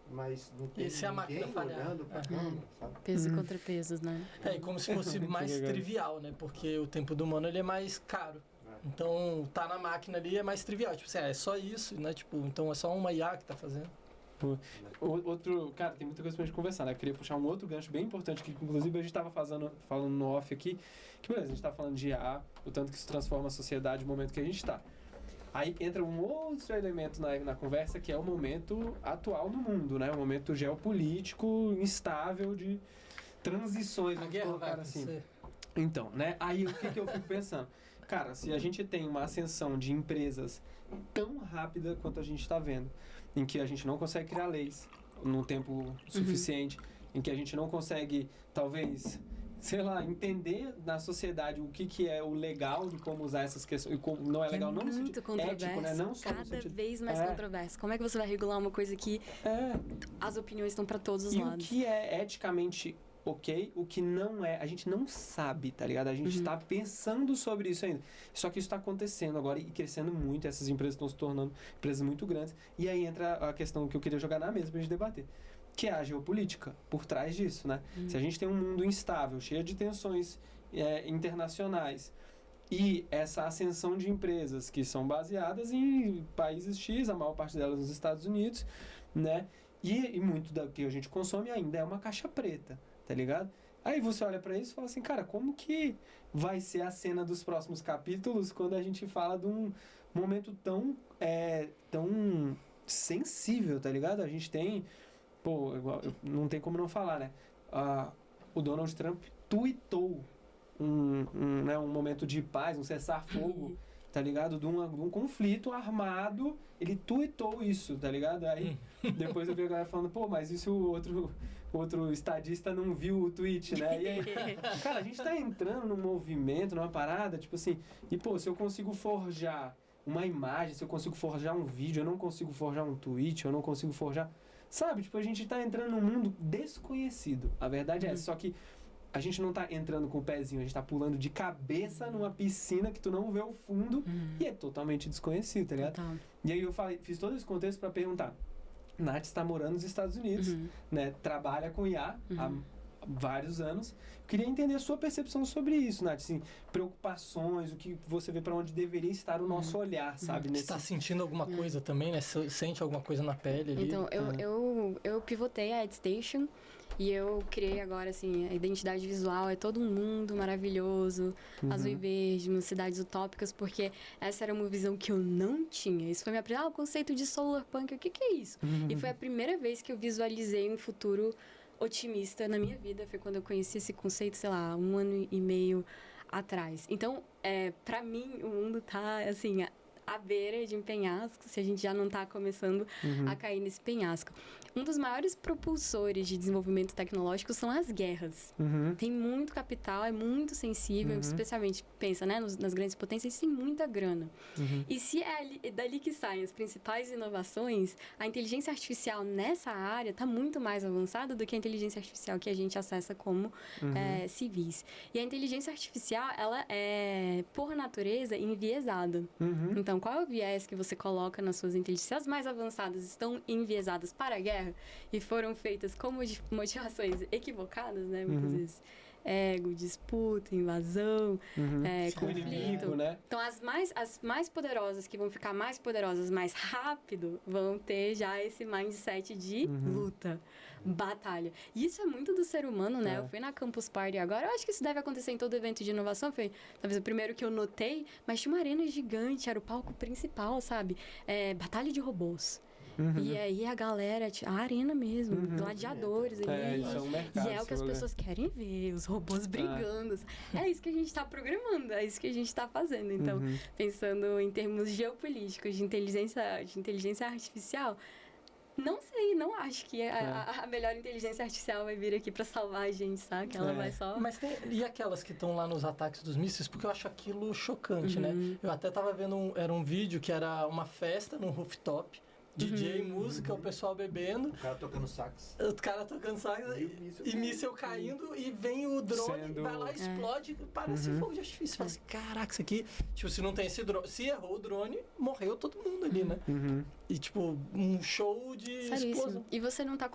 mas não tem
se a máquina
ninguém
falhar?
olhando pra câmera, sabe?
Peso contra pesos, né?
E como se fosse mais
legal.
trivial, né? Porque o tempo do humano ele é mais caro. Então, tá na máquina ali é mais trivial. Tipo assim, é só isso, né? Tipo, então é só uma IA que tá fazendo.
Outro, cara, tem muita coisa pra gente conversar, né? Eu queria puxar um outro gancho bem importante, que inclusive a gente tava falando no off aqui, que beleza, a gente tá falando de IA, o tanto que isso transforma a sociedade no momento que a gente tá. Aí entra um outro elemento na conversa, que é o momento atual no mundo, né? O momento geopolítico instável de transições,
A guerra vai
assim.
acontecer.
Então, né? Aí o que eu fico pensando? Cara, se a gente tem uma ascensão de empresas tão rápida quanto a gente está vendo, em que a gente não consegue criar leis num tempo suficiente, em que a gente não consegue, talvez, sei lá, entender na sociedade o que é o legal de como usar essas questões, e como não é legal, não no sentido ético, né? Não só no
cada
sentido...
vez mais controverso. Como é que você vai regular uma coisa que as opiniões estão para todos os lados?
E o que é eticamente ok, o que não é, a gente não sabe, tá ligado? A gente tá pensando sobre isso ainda. Só que isso tá acontecendo agora e crescendo muito, essas empresas estão se tornando empresas muito grandes. E aí entra a questão que eu queria jogar na mesa pra gente debater, que é a geopolítica por trás disso, né? Se a gente tem um mundo instável, cheio de tensões internacionais, e essa ascensão de empresas que são baseadas em países X, a maior parte delas nos Estados Unidos, né? E muito do que a gente consome ainda é uma caixa preta, tá ligado? Aí você olha pra isso e fala assim, cara, como que vai ser a cena dos próximos capítulos quando a gente fala de um momento tão sensível, tá ligado? A gente tem, não tem como não falar, né? O Donald Trump tweetou um momento de paz, um cessar-fogo, tá ligado? De um conflito armado, ele tweetou isso, tá ligado? Aí depois eu vi a galera falando, mas e se o outro estadista não viu o tweet, né? E aí, cara, a gente tá entrando num movimento, numa parada, tipo assim, e se eu consigo forjar uma imagem, se eu consigo forjar um vídeo, eu não consigo forjar um tweet, eu não consigo forjar... Sabe? Tipo, a gente tá entrando num mundo desconhecido. A verdade é essa, só que a gente não tá entrando com o pezinho, a gente tá pulando de cabeça numa piscina que tu não vê o fundo e é totalmente desconhecido, tá ligado?
Total.
E aí eu fiz todo esse contexto pra perguntar. Nath está morando nos Estados Unidos, né? Trabalha com IA há vários anos. Eu queria entender a sua percepção sobre isso, Nath. Assim, preocupações, o que você vê para onde deveria estar o nosso olhar, sabe?
Você está sentindo alguma coisa também, né? Sente alguma coisa na pele ali?
Então, eu pivotei a AdStation e eu criei agora, assim, a identidade visual é todo um mundo maravilhoso, azul e verde, umas cidades utópicas, porque essa era uma visão que eu não tinha. Isso foi minha primeira... o conceito de solarpunk, o que é isso? E foi a primeira vez que eu visualizei um futuro otimista na minha vida. Foi quando eu conheci esse conceito, sei lá, 1 ano e meio atrás. Então, pra mim, o mundo tá, assim, à beira de um penhasco, se a gente já não tá começando a cair nesse penhasco. Um dos maiores propulsores de desenvolvimento tecnológico são as guerras. Tem muito capital, é muito sensível, especialmente, pensa, né, nas grandes potências, tem muita grana. E se é dali que saem as principais inovações, a inteligência artificial nessa área está muito mais avançada do que a inteligência artificial que a gente acessa como civis. E a inteligência artificial, ela é, por natureza, enviesada. Então, qual é o viés que você coloca nas suas inteligências? As mais avançadas estão enviesadas para a guerra e foram feitas com motivações equivocadas, né? Muitas vezes. Ego, disputa, invasão, conflito.
Inimigo, né?
Então, as mais poderosas, que vão ficar mais poderosas mais rápido, vão ter já esse mindset de luta, batalha. E isso é muito do ser humano, né? Eu fui na Campus Party agora, eu acho que isso deve acontecer em todo evento de inovação, foi talvez o primeiro que eu notei, mas tinha uma arena gigante, era o palco principal, sabe? Batalha de robôs. E aí a galera, a arena mesmo, gladiadores ali.
Isso é um mercado.
E é o que as pessoas querem ver, os robôs brigando. É isso que a gente está programando, é isso que a gente está fazendo. Então, pensando em termos geopolíticos, de inteligência artificial, não sei, não acho que a melhor inteligência artificial vai vir aqui pra salvar a gente, sabe? Que ela vai só...
Mas e aquelas que estão lá nos ataques dos mísseis? Porque eu acho aquilo chocante, né? Eu até tava vendo, era um vídeo que era uma festa num rooftop, DJ, música, o pessoal bebendo.
O cara tocando sax.
O cara tocando sax e míssel caindo e vem o drone, vai lá, explode, parece fogo de artifício. Fala assim, caraca, isso aqui... Tipo, se não tem esse drone... Se errou o drone, morreu todo mundo ali, né? E, tipo, um show de explosão.
E você não tá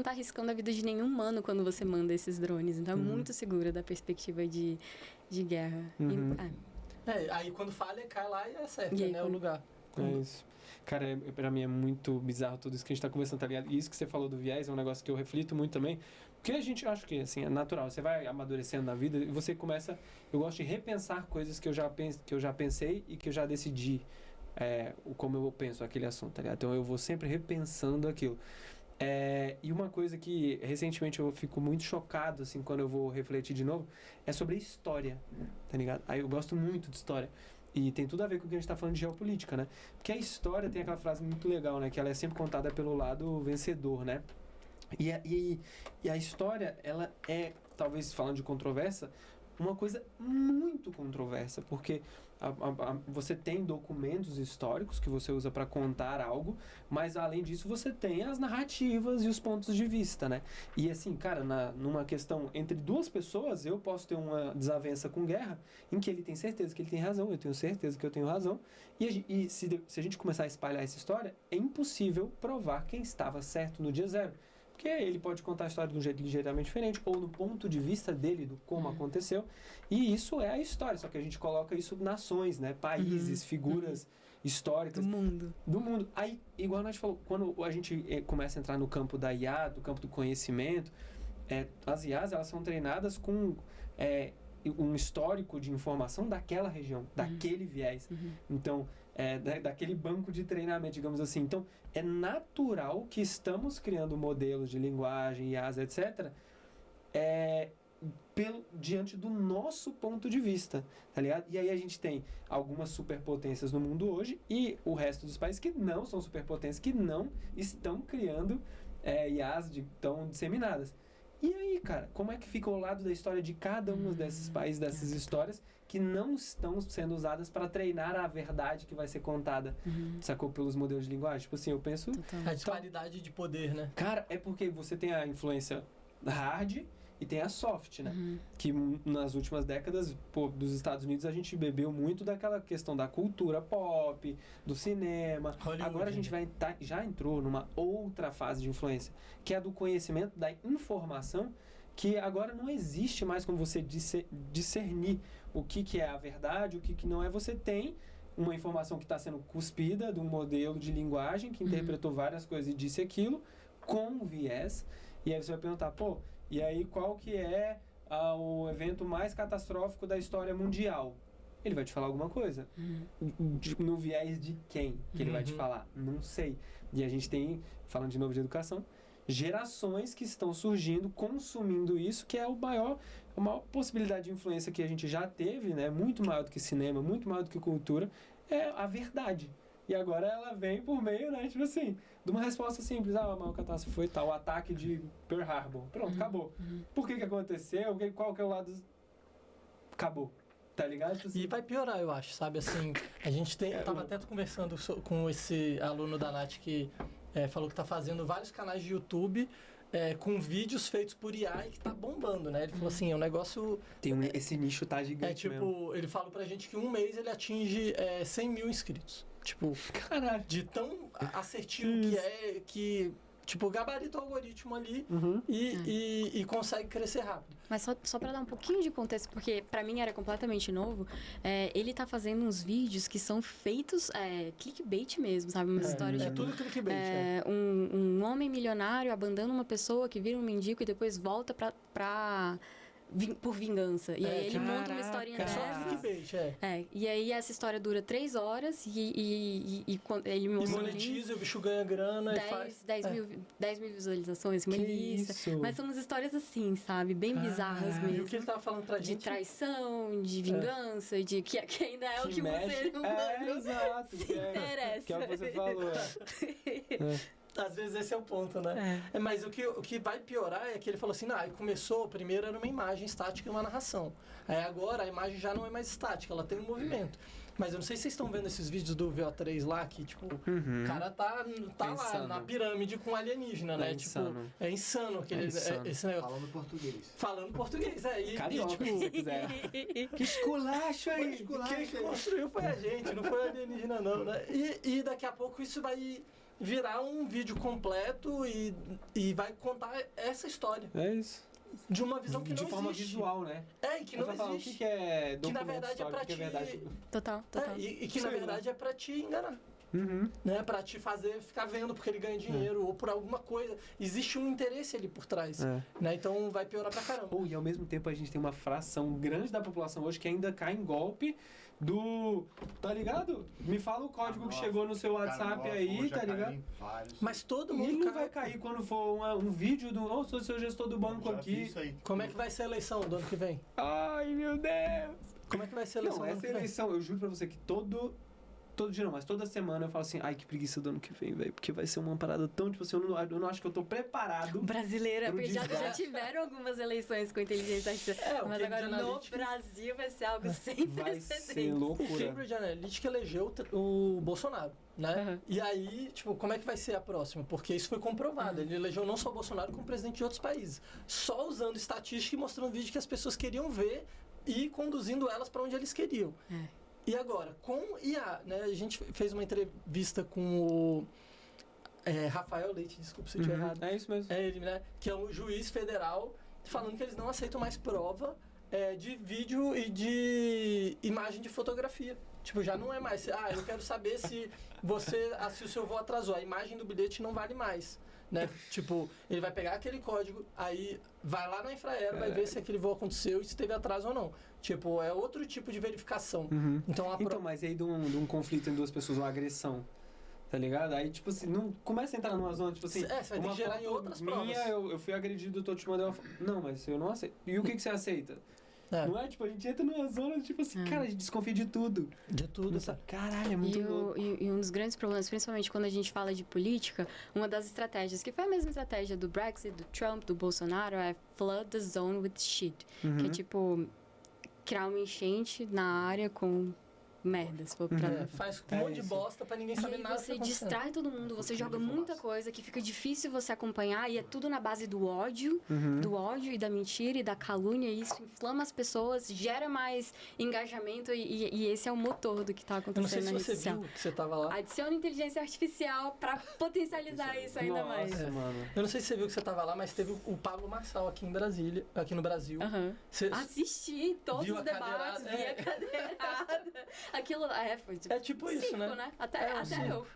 arriscando a vida de nenhum humano quando você manda esses drones. Então, é muito seguro da perspectiva de guerra.
Aí quando falha, cai lá e acerta, né? O lugar.
É isso. Cara, pra mim é muito bizarro tudo isso que a gente tá conversando, tá ligado? E isso que você falou do viés é um negócio que eu reflito muito também. Porque a gente, acho que, assim, é natural. Você vai amadurecendo na vida e você começa... Eu gosto de repensar coisas que eu já pensei e que eu já decidi como eu penso aquele assunto, tá ligado? Então eu vou sempre repensando aquilo. E uma coisa que recentemente eu fico muito chocado, assim, quando eu vou refletir de novo, é sobre a história, tá ligado? Aí eu gosto muito de história. E tem tudo a ver com o que a gente tá falando de geopolítica, né? Porque a história tem aquela frase muito legal, né? Que ela é sempre contada pelo lado vencedor, né? E a história, ela é, talvez falando de controvérsia, uma coisa muito controversa, porque você tem documentos históricos que você usa para contar algo, mas além disso você tem as narrativas e os pontos de vista, né? E assim, cara, numa questão entre duas pessoas, eu posso ter uma desavença com guerra, em que ele tem certeza que ele tem razão, eu tenho certeza que eu tenho razão, e se a gente começar a espalhar essa história, é impossível provar quem estava certo no dia zero. Porque ele pode contar a história de um jeito ligeiramente diferente, ou no ponto de vista dele, do como aconteceu. E isso é a história, só que a gente coloca isso nações, né? Países, figuras históricas. Do mundo. Aí, igual a gente falou, quando a gente começa a entrar no campo da IA, do campo do conhecimento, as IAs, elas são treinadas com um histórico de informação daquela região, daquele viés. Então, daquele banco de treinamento, digamos assim. Então, é natural que estamos criando modelos de linguagem, IAs, etc., diante do nosso ponto de vista, tá ligado? E aí a gente tem algumas superpotências no mundo hoje e o resto dos países que não são superpotências, que não estão criando IAs tão disseminadas. E aí, cara, como é que fica o lado da história de cada um desses países, dessas histórias, que não estão sendo usadas para treinar a verdade que vai ser contada, sacou? Pelos modelos de linguagem? Tipo assim, eu penso...
A disparidade de poder, né?
Cara, é porque você tem a influência hard e tem a soft, né? Que nas últimas décadas, dos Estados Unidos, a gente bebeu muito daquela questão da cultura pop, do cinema. Hollywood. Agora a gente já entrou numa outra fase de influência, que é a do conhecimento, da informação, que agora não existe mais como você discernir o que é a verdade, o que não é. Você tem uma informação que está sendo cuspida de um modelo de linguagem que interpretou várias coisas e disse aquilo com viés. E aí você vai perguntar, e aí qual que é o evento mais catastrófico da história mundial? Ele vai te falar alguma coisa. No viés de quem que ele vai te falar? Não sei. E a gente tem, falando de novo de educação, gerações que estão surgindo, consumindo isso, que é a maior possibilidade de influência que a gente já teve, né? Muito maior do que cinema, muito maior do que cultura, é a verdade. E agora ela vem por meio, né, tipo assim, de uma resposta simples. A maior catástrofe foi tal, o ataque de Pearl Harbor. Pronto, acabou. Por que aconteceu? Qual que é o lado... Acabou. Tá ligado? Tipo assim.
E vai piorar, eu acho, sabe? Assim, a gente tem... Eu tava até conversando com esse aluno da Nath que falou que tá fazendo vários canais de YouTube com vídeos feitos por IA e que tá bombando, né? Ele falou assim, é um negócio...
Esse nicho tá gigante mesmo.
Ele falou pra gente que em um mês ele atinge 100 mil inscritos. Tipo, caralho, de tão assertivo que tipo, gabarita o algoritmo ali e consegue crescer rápido.
Mas só pra dar um pouquinho de contexto, porque pra mim era completamente novo, ele tá fazendo uns vídeos que são feitos clickbait mesmo, sabe? Umas histórias
de... tudo clickbait,
um homem milionário abandona uma pessoa que vira um mendigo e depois volta por vingança. E aí ele monta uma historinha dessa. E aí essa história dura 3 horas e ele
monetiza, o bicho ganha grana
10 mil visualizações, uma lista. Mas são umas histórias assim, sabe? Bem bizarras mesmo.
E o que ele tava falando pra gente?
De traição, de vingança, de que ainda é o que você
exato,
se interessa.
Que é o que você falou.
Às vezes esse é o ponto, né? Mas o que vai piorar é que ele falou assim, começou, primeiro era uma imagem estática e uma narração. Aí agora a imagem já não é mais estática, ela tem um movimento. Mas eu não sei se vocês estão vendo esses vídeos do VO3 lá, que, tipo, o cara tá lá na pirâmide com alienígena, né?
Insano.
Tipo, é insano aquele, esse negócio.
Falando português.
Falando português,
Carioca,
tipo,
se você quiser. Que esculacho aí!
quem construiu foi a gente, não foi alienígena não, né? E daqui a pouco isso vai virar um vídeo completo e vai contar essa história.
É isso.
De uma visão que não existe.
De forma visual, né?
E que não
vai falar
existe.
O que é
Que na
documento
verdade é pra
histórico, que é verdade.
Total.
E que na verdade é pra te enganar. Né? Pra te fazer ficar vendo porque ele ganha dinheiro ou por alguma coisa. Existe um interesse ali por trás. Né? Então vai piorar pra caramba.
E ao mesmo tempo a gente tem uma fração grande da população hoje que ainda cai em golpe do... Tá ligado? Me fala o código que chegou no seu WhatsApp aí, tá ligado?
Mas todo
E
mundo
ele não vai cair quando for um vídeo do... Oh, sou seu gestor do banco aqui.
Como é que vai ser a eleição do ano que vem?
Ai, meu Deus.
Como é que vai ser a eleição do ano que vem?
Eleição, eu juro pra você que todo dia não, mas toda semana eu falo assim, ai, que preguiça do ano que vem, velho, porque vai ser uma parada tão, tipo assim, eu não acho que eu tô preparado.
Brasileira, porque já tiveram algumas eleições com inteligência artificial, mas agora no Brasil vai ser algo sem precedentes.
Vai ser loucura.
O Cambridge Analytica elegeu o Bolsonaro, né? E aí, tipo, como é que vai ser a próxima? Porque isso foi comprovado, ele elegeu não só o Bolsonaro, como presidente de outros países, só usando estatística e mostrando vídeo que as pessoas queriam ver e conduzindo elas para onde eles queriam. E agora, com IA, né? A gente fez uma entrevista com o Rafael Leite, desculpa se eu estiver errado.
É isso mesmo.
É ele, né? Que é um juiz federal, falando que eles não aceitam mais prova de vídeo e de imagem de fotografia. Tipo, já não é mais, eu quero saber se o seu voo atrasou. A imagem do bilhete não vale mais. Né? Tipo, ele vai pegar aquele código, aí vai lá na Infraero, vai ver se aquele voo aconteceu e se teve atraso ou não. Tipo, é outro tipo de verificação. Então,
mas aí de um conflito entre duas pessoas, uma agressão, tá ligado? Aí, tipo assim, não começa a entrar numa zona, tipo assim...
você vai ter que gerar em outras provas.
Eu fui agredido, eu tô te mandando uma foto. Não, mas eu não aceito. E o que você aceita? Não é? Tipo, a gente entra numa zona, tipo assim, cara, a gente desconfia de tudo.
De tudo,
sabe? Caralho, é muito louco.
E um dos grandes problemas, principalmente quando a gente fala de política, uma das estratégias, que foi a mesma estratégia do Brexit, do Trump, do Bolsonaro, é flood the zone with shit. Que é tipo, criar uma enchente na área com merda, se for pra...
faz um monte de bosta pra ninguém saber nada.
E aí você distrai todo mundo, você joga muita coisa que fica difícil você acompanhar e é tudo na base do ódio, e da mentira e da calúnia, e isso inflama as pessoas, gera mais engajamento e esse é o motor do que tá acontecendo na rede social.
Eu não sei se você viu que você tava lá.
Adiciona inteligência artificial pra potencializar isso ainda mais.
Mano.
Eu não sei se você viu que você tava lá, mas teve o Pablo Marçal aqui em Brasília, aqui no Brasil.
Assisti todos os debates, vi a cadeirada. Aquilo foi tipo,
tipo
circo,
isso, né?
Até eu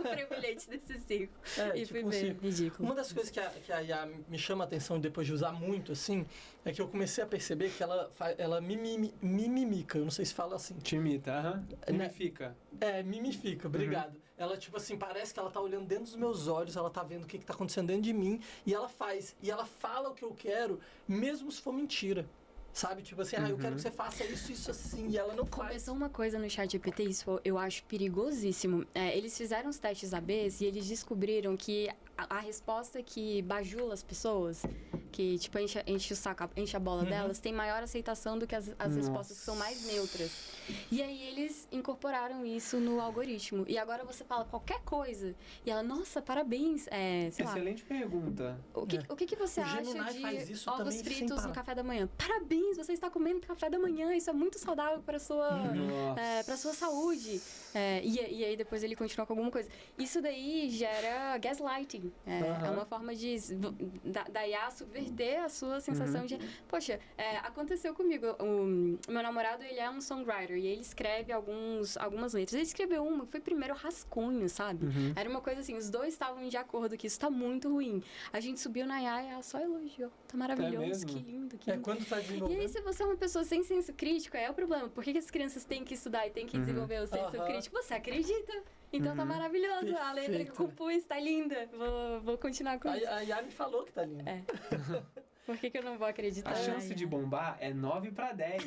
comprei o bilhete desse circo e
tipo
fui ver. Ridículo.
Uma das coisas que a IA me chama a atenção depois de usar muito, assim, é que eu comecei a perceber que ela mimica, eu não sei se fala assim.
Te imita, mimifica.
Mimifica, obrigado. Ela, tipo assim, parece que ela tá olhando dentro dos meus olhos, ela tá vendo o que tá acontecendo dentro de mim, e ela fala o que eu quero, mesmo se for mentira. Sabe? Tipo assim, eu quero que você faça isso assim, e ela não faz.
Começou uma coisa no ChatGPT, isso eu acho perigosíssimo. Eles fizeram os testes ABs e eles descobriram que a resposta que bajula as pessoas, que tipo enche o saco, enche a bola delas, tem maior aceitação do que as respostas que são mais neutras. E aí eles incorporaram isso no algoritmo. E agora você fala qualquer coisa e ela, nossa, parabéns.
Excelente pergunta.
O que você acha de ovos fritos no café da manhã? Parabéns, você está comendo café da manhã, isso é muito saudável para para sua saúde. E aí depois ele continua com alguma coisa. Isso daí gera gaslighting. É uma forma da IA subverter a sua sensação de... Poxa, aconteceu comigo. O meu namorado, ele é um songwriter e ele escreve algumas letras. Ele escreveu uma, foi primeiro rascunho, sabe? Era uma coisa assim, os dois estavam de acordo que isso tá muito ruim. A gente subiu na IA e ela só elogiou. Tá maravilhoso, que lindo, que lindo.
Quando tá desenvolvendo.
E aí, se você é uma pessoa sem senso crítico, é o problema. Por que as crianças têm que estudar e têm que desenvolver o senso crítico? Você acredita? Então tá maravilhoso.
Perfeito.
A letra que eu compus tá linda. Vou continuar com isso.
A IA me falou que tá linda.
Por que eu não vou acreditar?
A chance de bombar é 9 para 10.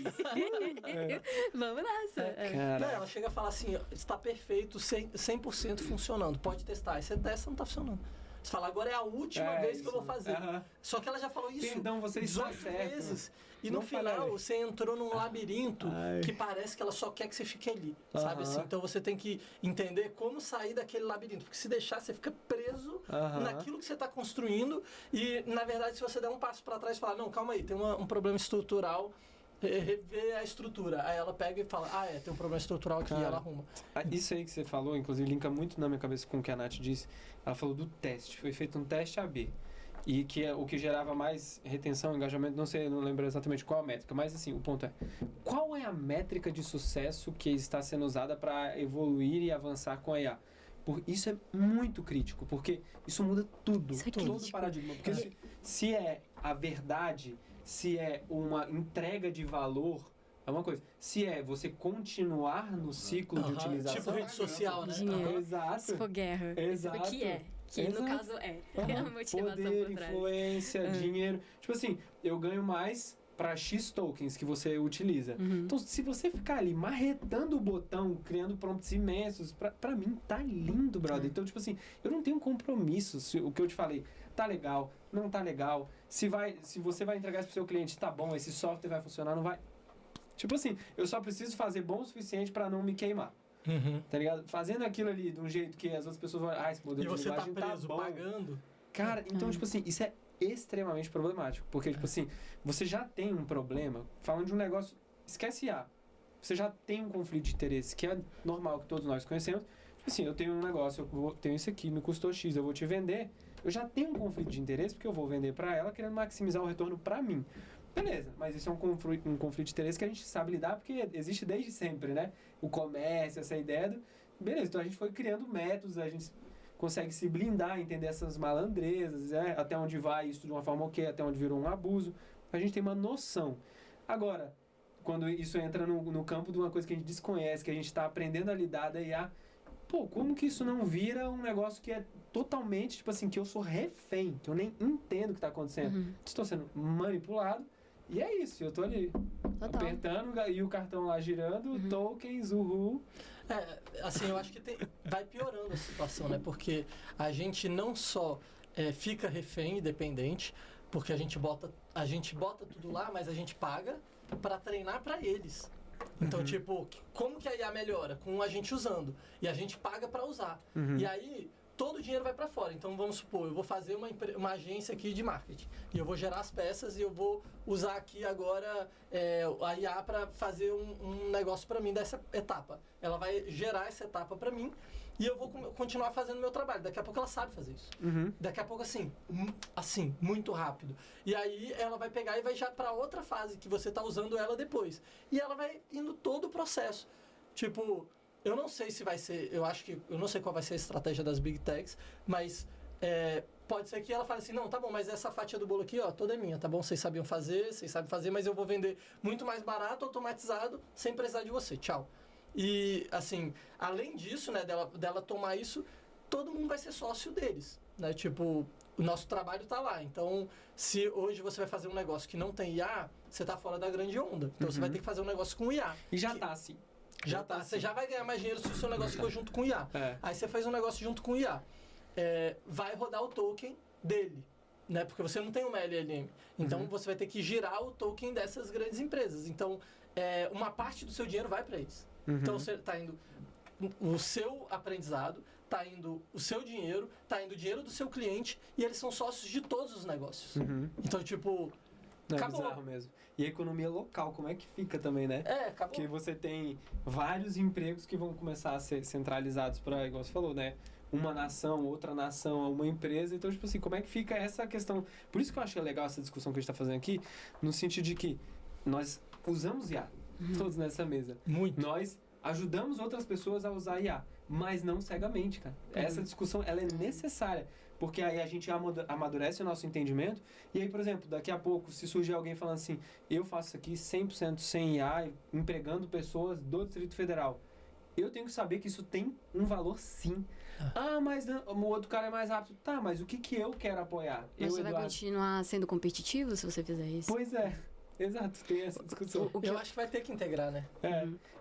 Vamos nessa.
Ela chega a falar assim, está perfeito, 100% funcionando. Pode testar. Aí você testa, não tá funcionando. Você fala, agora é a última vez que eu vou fazer. Só que ela já falou isso
Perdão, você está
18
certo.
vezes. E no final, você entrou num labirinto que parece que ela só quer que você fique ali, sabe assim? Então você tem que entender como sair daquele labirinto. Porque se deixar, você fica preso naquilo que você está construindo. E, na verdade, se você der um passo para trás e falar, não, calma aí, tem um problema estrutural, rever a estrutura. Aí ela pega e fala, tem um problema estrutural aqui, e ela arruma.
Isso aí que você falou, inclusive, linka muito na minha cabeça com o que a Nath disse. Ela falou do teste. Foi feito um teste AB. E que é o que gerava mais retenção, engajamento, não lembro exatamente qual a métrica, mas assim, o ponto é, qual é a métrica de sucesso que está sendo usada para evoluir e avançar com a IA? Isso é muito crítico, porque isso muda tudo, todo o paradigma. Porque se é a verdade, se é uma entrega de valor, é uma coisa. Se é você continuar no ciclo de utilização...
Tipo rede social, né?
Exato.
Se for guerra.
Exato.
Que é. Que no caso é a motivação
poder,
por trás.
influência, dinheiro. Tipo assim, eu ganho mais para X tokens que você utiliza. Então, se você ficar ali marretando o botão, criando prompts imensos, pra mim tá lindo, brother. Então, tipo assim, eu não tenho compromisso. O que eu te falei, tá legal, não tá legal. Se você vai entregar isso pro seu cliente, tá bom, esse software vai funcionar, não vai. Tipo assim, eu só preciso fazer bom o suficiente para não me queimar. Tá ligado? Fazendo aquilo ali de um jeito que as outras pessoas vão... esse modelo de linguagem tá
preso,
bom.
pagando.
Cara, então, tipo assim, isso é extremamente problemático. Porque, tipo assim, você já tem um problema, falando de um negócio... Esquece IA. Você já tem um conflito de interesse, que é normal, que todos nós conhecemos. Tipo assim, eu tenho um negócio, tenho isso aqui, me custou X, eu vou te vender. Eu já tenho um conflito de interesse, porque eu vou vender para ela, querendo maximizar o retorno para mim. Beleza, mas isso é um conflito de interesse que a gente sabe lidar, porque existe desde sempre, né? O comércio, essa ideia do... Beleza, então a gente foi criando métodos, a gente consegue se blindar, entender essas malandrezas, até onde vai isso de uma forma ok, até onde virou um abuso. A gente tem uma noção. Agora, quando isso entra no campo de uma coisa que a gente desconhece, que a gente está aprendendo a lidar da IA, como que isso não vira um negócio que é totalmente, tipo assim, que eu sou refém, que eu nem entendo o que está acontecendo. Estou sendo manipulado. E é isso, eu tô ali apertando e o cartão lá girando, tokens, uhul.
Assim, eu acho que vai piorando a situação, né? Porque a gente não só fica refém e dependente, porque a gente bota tudo lá, mas a gente paga para treinar para eles. Então, tipo, como que a IA melhora? Com a gente usando. E a gente paga para usar. E aí... todo o dinheiro vai para fora. Então, vamos supor, eu vou fazer uma agência aqui de marketing. E eu vou gerar as peças e eu vou usar aqui agora a IA para fazer um negócio para mim dessa etapa. Ela vai gerar essa etapa para mim e eu vou continuar fazendo o meu trabalho. Daqui a pouco ela sabe fazer isso. Daqui a pouco, assim, muito rápido. E aí, ela vai pegar e vai já para outra fase que você está usando ela depois. E ela vai indo todo o processo. Tipo... eu não sei se vai ser, eu não sei qual vai ser a estratégia das Big Techs, mas pode ser que ela fale assim, não, tá bom, mas essa fatia do bolo aqui, ó, toda é minha, tá bom? Vocês sabem fazer, mas eu vou vender muito mais barato, automatizado, sem precisar de você, tchau. E, assim, além disso, né, dela tomar isso, todo mundo vai ser sócio deles, né? Tipo, o nosso trabalho tá lá. Então, se hoje você vai fazer um negócio que não tem IA, você tá fora da grande onda. Então, você vai ter que fazer um negócio com IA.
E já tá assim.
Já tá. Você já vai ganhar mais dinheiro se o seu negócio for junto com o IA. Aí você faz um negócio junto com o IA. Vai rodar o token dele, né? Porque você não tem uma LLM. Então, você vai ter que girar o token dessas grandes empresas. Então, uma parte do seu dinheiro vai para eles. Então, você tá indo o seu aprendizado, tá indo o seu dinheiro, tá indo o dinheiro do seu cliente e eles são sócios de todos os negócios. Então, tipo... acabou.
É bizarro mesmo. E a economia local, como é que fica também, né?
Acabou.
Porque você tem vários empregos que vão começar a ser centralizados para, igual você falou, né? Uma nação, outra nação, uma empresa. Então, tipo assim, como é que fica essa questão? Por isso que eu acho legal essa discussão que a gente está fazendo aqui, no sentido de que nós usamos IA, todos nessa mesa.
Muito.
Nós ajudamos outras pessoas a usar IA, mas não cegamente, cara. Essa discussão, ela é necessária. Porque aí a gente amadurece o nosso entendimento. E aí, por exemplo, daqui a pouco, se surgir alguém falando assim, eu faço isso aqui 100% sem IA, empregando pessoas do Distrito Federal. Eu tenho que saber que isso tem um valor, sim. Mas o outro cara é mais rápido. Tá, mas o que eu quero apoiar?
Mas você vai continuar sendo competitivo se você fizer isso?
Pois é. Exato, tem essa discussão.
Eu acho que vai ter que integrar, né?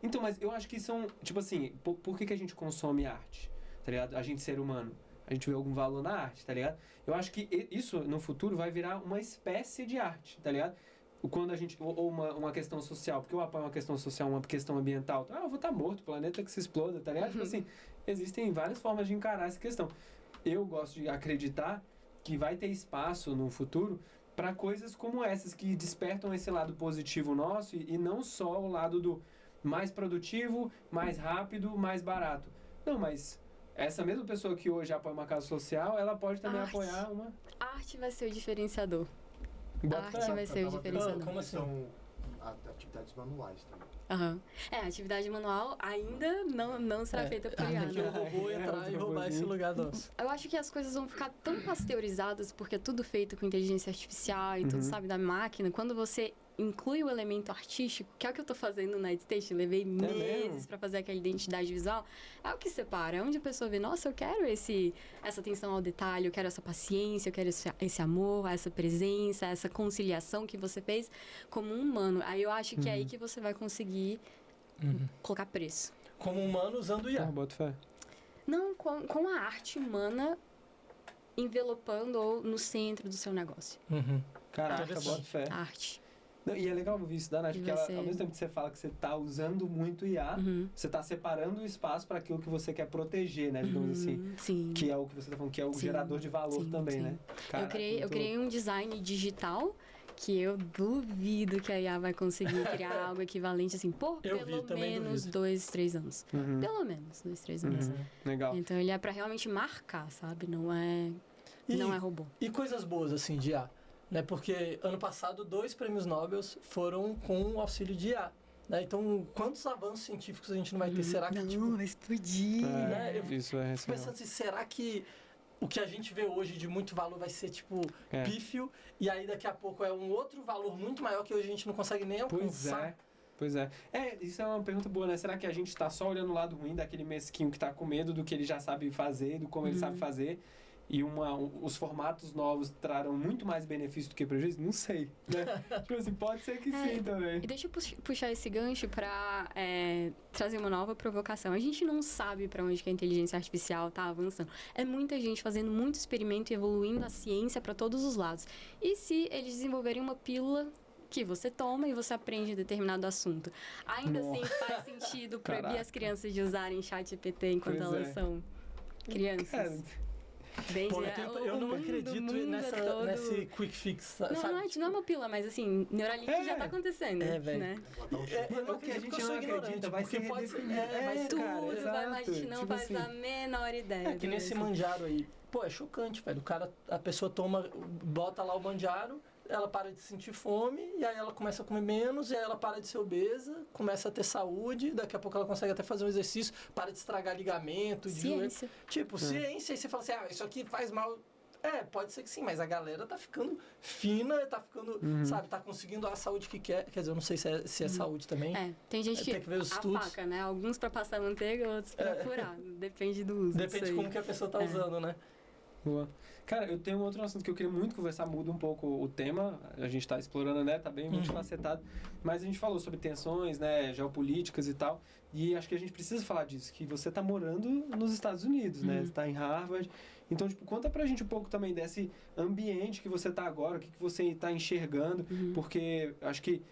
Então, mas eu acho que são... Tipo assim, por que a gente consome arte? Tá ligado? A gente, ser humano.
a gente vê algum valor na arte, tá ligado? Eu acho que isso, no futuro, vai virar uma espécie de arte, tá ligado? Quando a gente... Ou uma questão social, porque eu apoio uma questão social, uma questão ambiental. Eu vou estar morto, o planeta que se exploda, tá ligado? Tipo assim, existem várias formas de encarar essa questão. Eu gosto de acreditar que vai ter espaço no futuro para coisas como essas, que despertam esse lado positivo nosso e não só o lado do mais produtivo, mais rápido, mais barato. Não, mas essa mesma pessoa que hoje apoia uma causa social, ela pode também apoiar uma...
A arte vai ser o diferenciador.
Bota
A arte vai ser o diferenciador.
Como assim?
São atividades manuais também.
Uhum. A atividade manual ainda não será feita por IA.
Que o robô entrar e roubar esse lugar nosso.
Eu acho que as coisas vão ficar tão pasteurizadas, porque é tudo feito com inteligência artificial e tudo, sabe, da máquina. Quando você inclui o elemento artístico, que é o que eu tô fazendo na Nightstation, levei meses pra fazer aquela identidade visual, é o que separa, é onde a pessoa vê, nossa, eu quero essa atenção ao detalhe, eu quero essa paciência, eu quero esse amor, essa presença, essa conciliação que você fez como um humano. Aí eu acho que é aí que você vai conseguir colocar preço.
Como humano usando IA.
Bota fé.
Não, com a arte humana envelopando ou no centro do seu negócio.
Caraca, bota fé.
A arte.
Não, e é legal ouvir isso da Nath, porque ela, ao mesmo tempo que você fala que você está usando muito IA, você está separando o espaço para aquilo que você quer proteger, né? Digamos assim.
Sim.
Que é o que você está falando, que é o gerador de valor também, né?
Caraca, eu criei um design digital que eu duvido que a IA vai conseguir criar algo equivalente, assim, por pelo menos 2, 3 anos. Pelo menos 2, 3 anos.
Legal.
Então ele é para realmente marcar, sabe? Não é robô.
E coisas boas, assim, de IA. Né? Porque ano passado 2 prêmios Nobel foram com o auxílio de IA. Né? Então, quantos avanços científicos a gente não vai ter? Será que,
vai explodir.
Né?
Isso é
fico pensando assim, será que o que a gente vê hoje de muito valor vai ser, tipo, pífio, e aí daqui a pouco é um outro valor muito maior que hoje a gente não consegue nem alcançar?
Pois é. Isso é uma pergunta boa, né? Será que a gente tá só olhando o lado ruim daquele mesquinho que tá com medo do que ele já sabe fazer, do como ele sabe fazer? E os formatos novos trarão muito mais benefício do que prejuízo? Não sei, né? Tipo assim, pode ser que sim também.
E deixa eu puxar esse gancho para trazer uma nova provocação. A gente não sabe para onde que a inteligência artificial está avançando. É muita gente fazendo muito experimento e evoluindo a ciência para todos os lados. E se eles desenvolverem uma pílula que você toma e você aprende determinado assunto? Ainda assim faz sentido proibir as crianças de usarem ChatGPT enquanto elas são crianças?
Pô, eu não acredito nesse quick fix, sabe?
Não é uma pílula, mas assim, Neuralink já tá acontecendo,
velho.
né?
O que a gente não acredita vai ser redefinido.
Mas a gente não faz a menor ideia.
Que nesse Manjaro aí, pô, é chocante, velho. A pessoa bota lá o Manjaro, ela para de sentir fome, e aí ela começa a comer menos, e aí ela para de ser obesa, começa a ter saúde, daqui a pouco ela consegue até fazer um exercício, para de estragar ligamento,
ciência.
Ciência, e você fala assim, isso aqui faz mal. Pode ser que sim, mas a galera tá ficando fina, tá ficando, sabe, tá conseguindo a saúde que quer. Quer dizer, eu não sei se é saúde também.
Tem gente que
ver os estudos.
Faca, né? Alguns pra passar manteiga, outros pra furar. Depende do uso.
Depende de como que a pessoa tá usando, né?
Boa. Cara, eu tenho um outro assunto que eu queria muito conversar, muda um pouco o tema, a gente tá explorando, né, tá bem multifacetado, mas a gente falou sobre tensões, né, geopolíticas e tal, e acho que a gente precisa falar disso, que você tá morando nos Estados Unidos, né, você tá em Harvard, então, tipo, conta pra gente um pouco também desse ambiente que você tá agora, o que você tá enxergando, porque acho que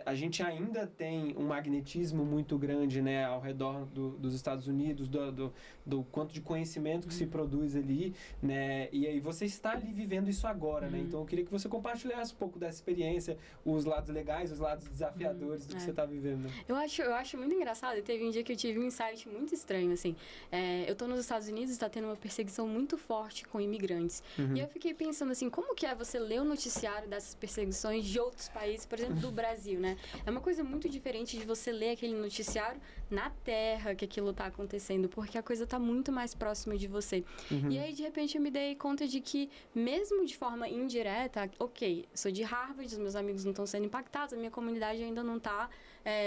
a gente ainda tem um magnetismo muito grande, né, ao redor dos Estados Unidos, do quanto de conhecimento que se produz ali, né, e aí você está ali vivendo isso agora, né, então eu queria que você compartilhasse um pouco dessa experiência, os lados legais, os lados desafiadores do que você está vivendo. Né?
Eu acho muito engraçado, e teve um dia que eu tive um insight muito estranho, assim, eu tô nos Estados Unidos, está tendo uma perseguição muito forte com imigrantes, e eu fiquei pensando assim, como que é você ler o noticiário dessas perseguições de outros países, por exemplo, do Brasil, né? É uma coisa muito diferente de você ler aquele noticiário na terra que aquilo tá acontecendo, porque a coisa tá muito mais próxima de você. E aí, de repente, eu me dei conta de que, mesmo de forma indireta, ok, sou de Harvard, os meus amigos não estão sendo impactados, a minha comunidade ainda não tá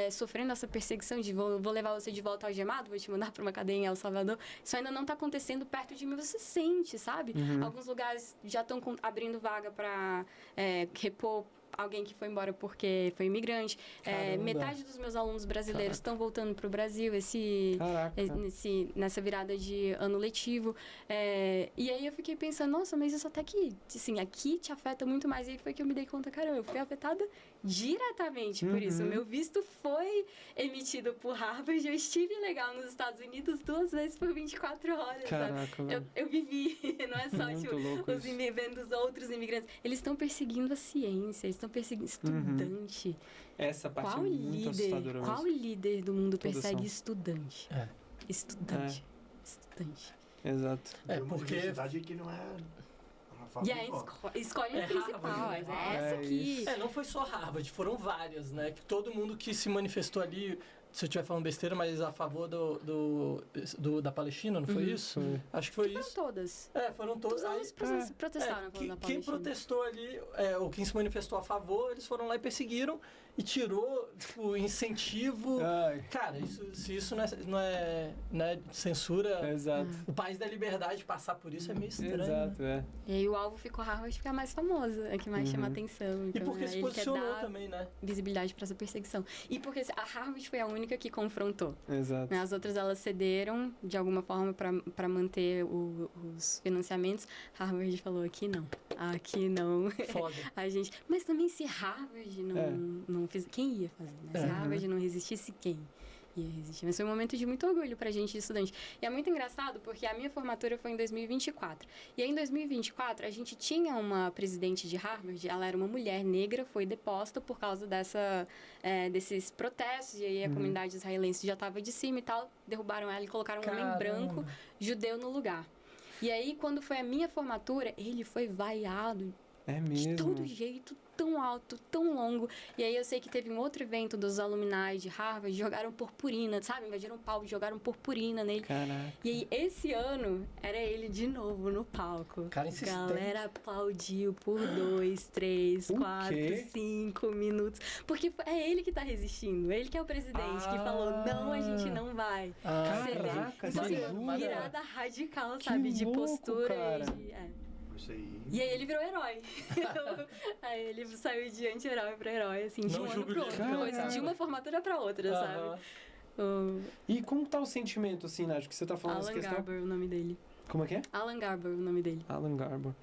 sofrendo essa perseguição de vou levar você de volta algemado, vou te mandar para uma cadeia em El Salvador. Isso ainda não tá acontecendo perto de mim, você sente, sabe? Alguns lugares já estão abrindo vaga para repor alguém que foi embora porque foi imigrante. Metade dos meus alunos brasileiros estão voltando para o Brasil nessa virada de ano letivo. E aí eu fiquei pensando, nossa, mas isso até que, assim, aqui te afeta muito mais. E aí foi que eu me dei conta, caramba, eu fui afetada diretamente por isso. O meu visto foi emitido por Harvard. Eu estive legal nos Estados Unidos 2 vezes por 24 horas.
Caraca,
eu vivi, não é só
muito
vendo os outros imigrantes. Eles estão perseguindo a ciência, eles estão perseguindo estudante.
Essa parte é muito assustadora mesmo.
Qual líder do mundo persegue estudante? Estudante.
Exato.
Porque universidade que não é...
E aí escolhe a principal,
Harvard,
essa aqui.
Não foi só Harvard, foram várias, né? Que todo mundo que se manifestou ali, se eu estiver falando besteira, mas a favor da Palestina, não foi isso? Acho que foi isso.
Foram todas.
Foram todas.
Todos protestaram a favor da Palestina.
Quem protestou ali, ou quem se manifestou a favor, eles foram lá e perseguiram e tirou, tipo, incentivo. Cara, se isso não é censura,
Exato.
O país da liberdade passar por isso é meio estranho.
Exato,
né?
E aí o alvo ficou Harvard ficar mais famosa, é que mais chama atenção. Então,
e porque se posicionou também, né?
Visibilidade para essa perseguição. E porque a Harvard foi a única que confrontou.
Exato.
As outras, elas cederam, de alguma forma, para manter os financiamentos. Harvard falou, aqui não.
Foda.
Mas também se Harvard não fez... Quem ia fazer, né? Se Harvard não resistisse, quem ia resistir? Mas foi um momento de muito orgulho pra gente, estudante. E é muito engraçado, porque a minha formatura foi em 2024. E aí, em 2024, a gente tinha uma presidente de Harvard, ela era uma mulher negra, foi deposta por causa desses protestos, e aí a comunidade israelense já estava de cima e tal, derrubaram ela e colocaram um homem branco, judeu, no lugar. E aí, quando foi a minha formatura, ele foi vaiado de todo jeito, tão alto, tão longo. E aí eu sei que teve um outro evento dos alumni de Harvard, jogaram purpurina, sabe? Invadiram o palco, jogaram purpurina nele.
Caraca.
E aí, esse ano, era ele de novo no palco.
Cara insistente.
Galera aplaudiu por 2, 3, 4, 5 minutos. Porque é ele que tá resistindo. Ele que é o presidente, que falou, não, a gente não vai ceder.
Caraca,
então, assim,
jura?
virada radical, sabe?
Que
de
louco,
postura.
cara.
Isso aí.
E aí ele virou herói. Aí ele saiu de anti-herói pra herói, assim, de um ano pro outro. De uma formatura pra outra, sabe?
E como tá o sentimento, assim, Nádia, que você tá falando
Alan Garber, o nome dele.
Como é que é?
Alan Garber, o nome dele.
Alan Garber.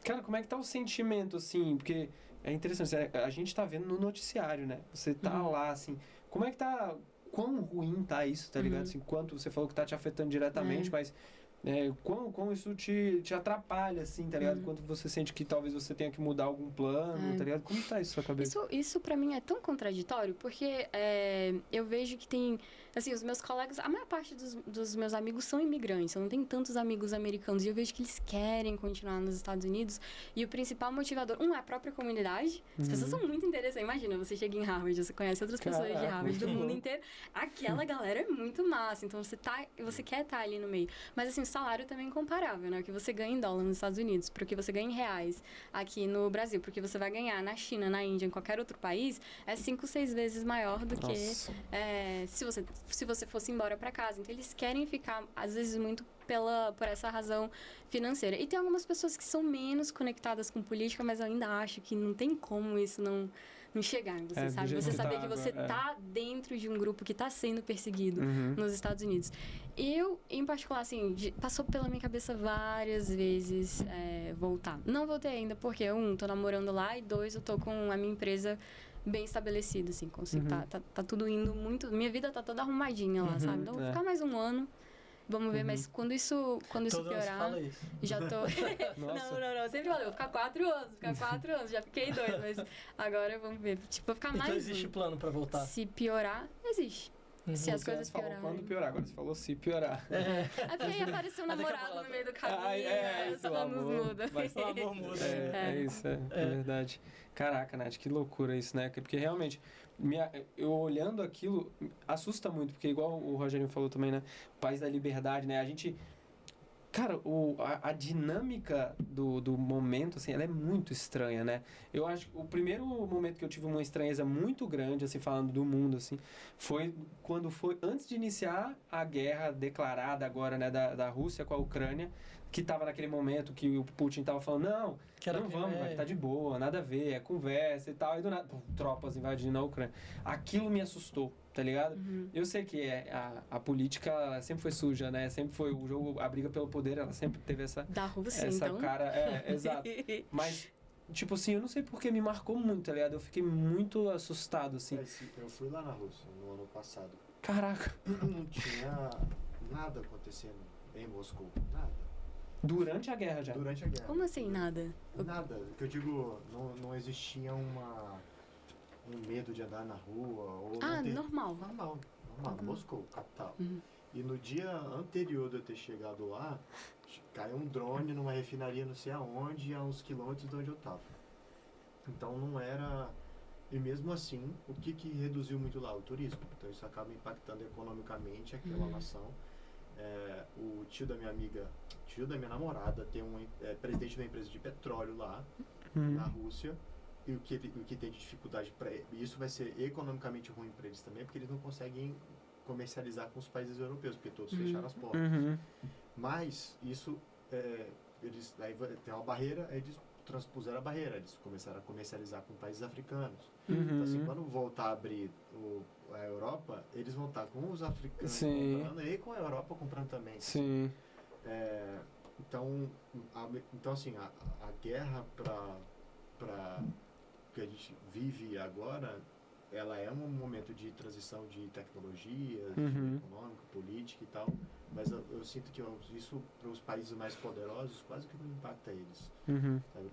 Cara, como é que tá o sentimento, assim? Porque é interessante, a gente tá vendo no noticiário, né? Você tá lá, assim, como é que tá... Quão ruim tá isso, tá ligado? Assim, quanto você falou que tá te afetando diretamente, mas... Quão isso te atrapalha, assim, tá ligado? Quanto você sente que talvez você tenha que mudar algum plano, tá ligado? Como tá isso na sua cabeça?
Isso pra mim é tão contraditório, porque eu vejo que tem... Assim, os meus colegas, a maior parte dos meus amigos são imigrantes. Eu não tenho tantos amigos americanos. E eu vejo que eles querem continuar nos Estados Unidos. E o principal motivador, é a própria comunidade. As pessoas são muito interessantes. Imagina, você chega em Harvard, você conhece outras pessoas de Harvard do mundo inteiro. Aquela galera é muito massa. Então, você quer estar ali no meio. Mas, assim, o salário também é incomparável, né? O que você ganha em dólar nos Estados Unidos, pro que você ganha em reais aqui no Brasil, porque você vai ganhar na China, na Índia, em qualquer outro país, é 5, 6 vezes maior do que se você fosse embora para casa. Então, eles querem ficar, às vezes, muito por essa razão financeira. E tem algumas pessoas que são menos conectadas com política, mas eu ainda acho que não tem como isso não chegar em você, sabe? Você saber que você tá dentro de um grupo que tá sendo perseguido nos Estados Unidos. Eu, em particular, assim, passou pela minha cabeça várias vezes voltar. Não voltei ainda, porque, tô namorando lá, e 2, eu tô com a minha empresa bem estabelecida, assim, consigo. Tá tudo indo muito... Minha vida tá toda arrumadinha lá, sabe? Então, vou ficar mais um ano. Vamos ver, mas quando isso piorar,
fala isso.
já tô... não, sempre falei, vou ficar 4 anos, já fiquei 2, mas agora vamos ver, tipo, vou ficar mais
Então existe plano pra voltar?
Se piorar, existe. Se as coisas piorarem.
Quando piorar, agora você falou se piorar.
Porque aí apareceu um namorado no meio do caminho, os planos mudam.
Mas o amor muda.
É verdade. Caraca, Nath, que loucura isso, né? Porque realmente, eu olhando aquilo, assusta muito, porque igual o Rogério falou também, né? O país da liberdade, né? A gente... Cara, a dinâmica do momento, assim, ela é muito estranha, né? Eu acho que o primeiro momento que eu tive uma estranheza muito grande, assim, falando do mundo, assim, foi quando foi antes de iniciar a guerra declarada agora, né, da Rússia com a Ucrânia, que tava naquele momento que o Putin tava falando, não vamos, vai, tá de boa, nada a ver, é conversa e tal, e do nada, tropas invadindo a Ucrânia. Aquilo me assustou, tá ligado? Eu sei que a política sempre foi suja, né? Sempre foi o jogo, a briga pelo poder, ela sempre teve essa...
Da Rússia,
essa
então?
cara, exato. Mas, tipo assim, eu não sei porque me marcou muito, tá ligado? Eu fiquei muito assustado, assim.
Eu fui lá na Rússia no ano passado.
Caraca.
Não tinha nada acontecendo em Moscou, nada.
Durante a guerra já?
Durante a guerra.
Como assim, nada?
Nada. Que eu digo, não existia um medo de andar na rua. Ou
normal.
Normal. Moscou, capital. E no dia anterior de eu ter chegado lá, caiu um drone numa refinaria não sei aonde, a uns quilômetros de onde eu tava. Então não era... E mesmo assim, o que reduziu muito lá? O turismo. Então isso acaba impactando economicamente aquela nação. O tio da minha amiga, tio da minha namorada, tem presidente de uma empresa de petróleo lá, na Rússia. E o que tem de dificuldade para isso vai ser economicamente ruim para eles também, porque eles não conseguem comercializar com os países europeus, porque todos fecharam as portas. Mas isso, eles aí tem uma barreira, eles transpuseram a barreira, eles começaram a comercializar com países africanos. Então assim, quando voltar a abrir a Europa, eles vão estar com os africanos comprando e com a Europa comprando também.
Sim.
Então assim, a guerra para que a gente vive agora, ela é um momento de transição de tecnologia, econômica, política e tal, mas eu sinto que isso para os países mais poderosos quase que não impacta eles, sabe?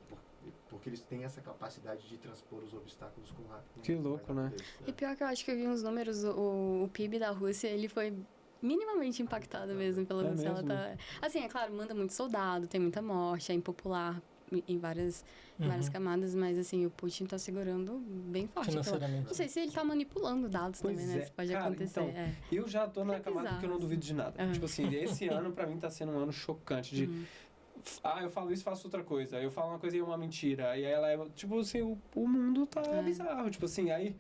Porque eles têm essa capacidade de transpor os obstáculos com rapidez.
Que louco, né?
E pior que eu acho que eu vi uns números, o PIB da Rússia, ele foi minimamente impactado mesmo pela Rússia. Ela tá... Assim, é claro, manda muito soldado, tem muita morte, é impopular em várias camadas, mas assim, o Putin tá segurando bem forte.
Financeiramente.
Não sei se ele tá manipulando dados também, né? Isso pode acontecer.
Então, eu já tô na camada que eu não duvido de nada. Tipo assim, esse ano pra mim tá sendo um ano chocante de... eu falo isso, faço outra coisa. Eu falo uma coisa e é uma mentira. E aí ela é... Tipo assim, o mundo tá bizarro. Tipo assim, aí...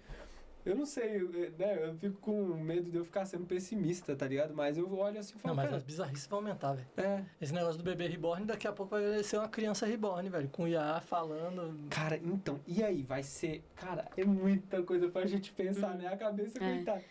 Eu não sei, né? Eu fico com medo de eu ficar sendo pessimista, tá ligado? Mas eu olho assim e falo...
Não, mas as bizarrices vão aumentar, velho.
Esse
negócio do bebê reborn, daqui a pouco vai ser uma criança reborn, velho. Com IA falando...
Cara, então, e aí? Vai ser... Cara, é muita coisa pra gente pensar, né? A cabeça coitada.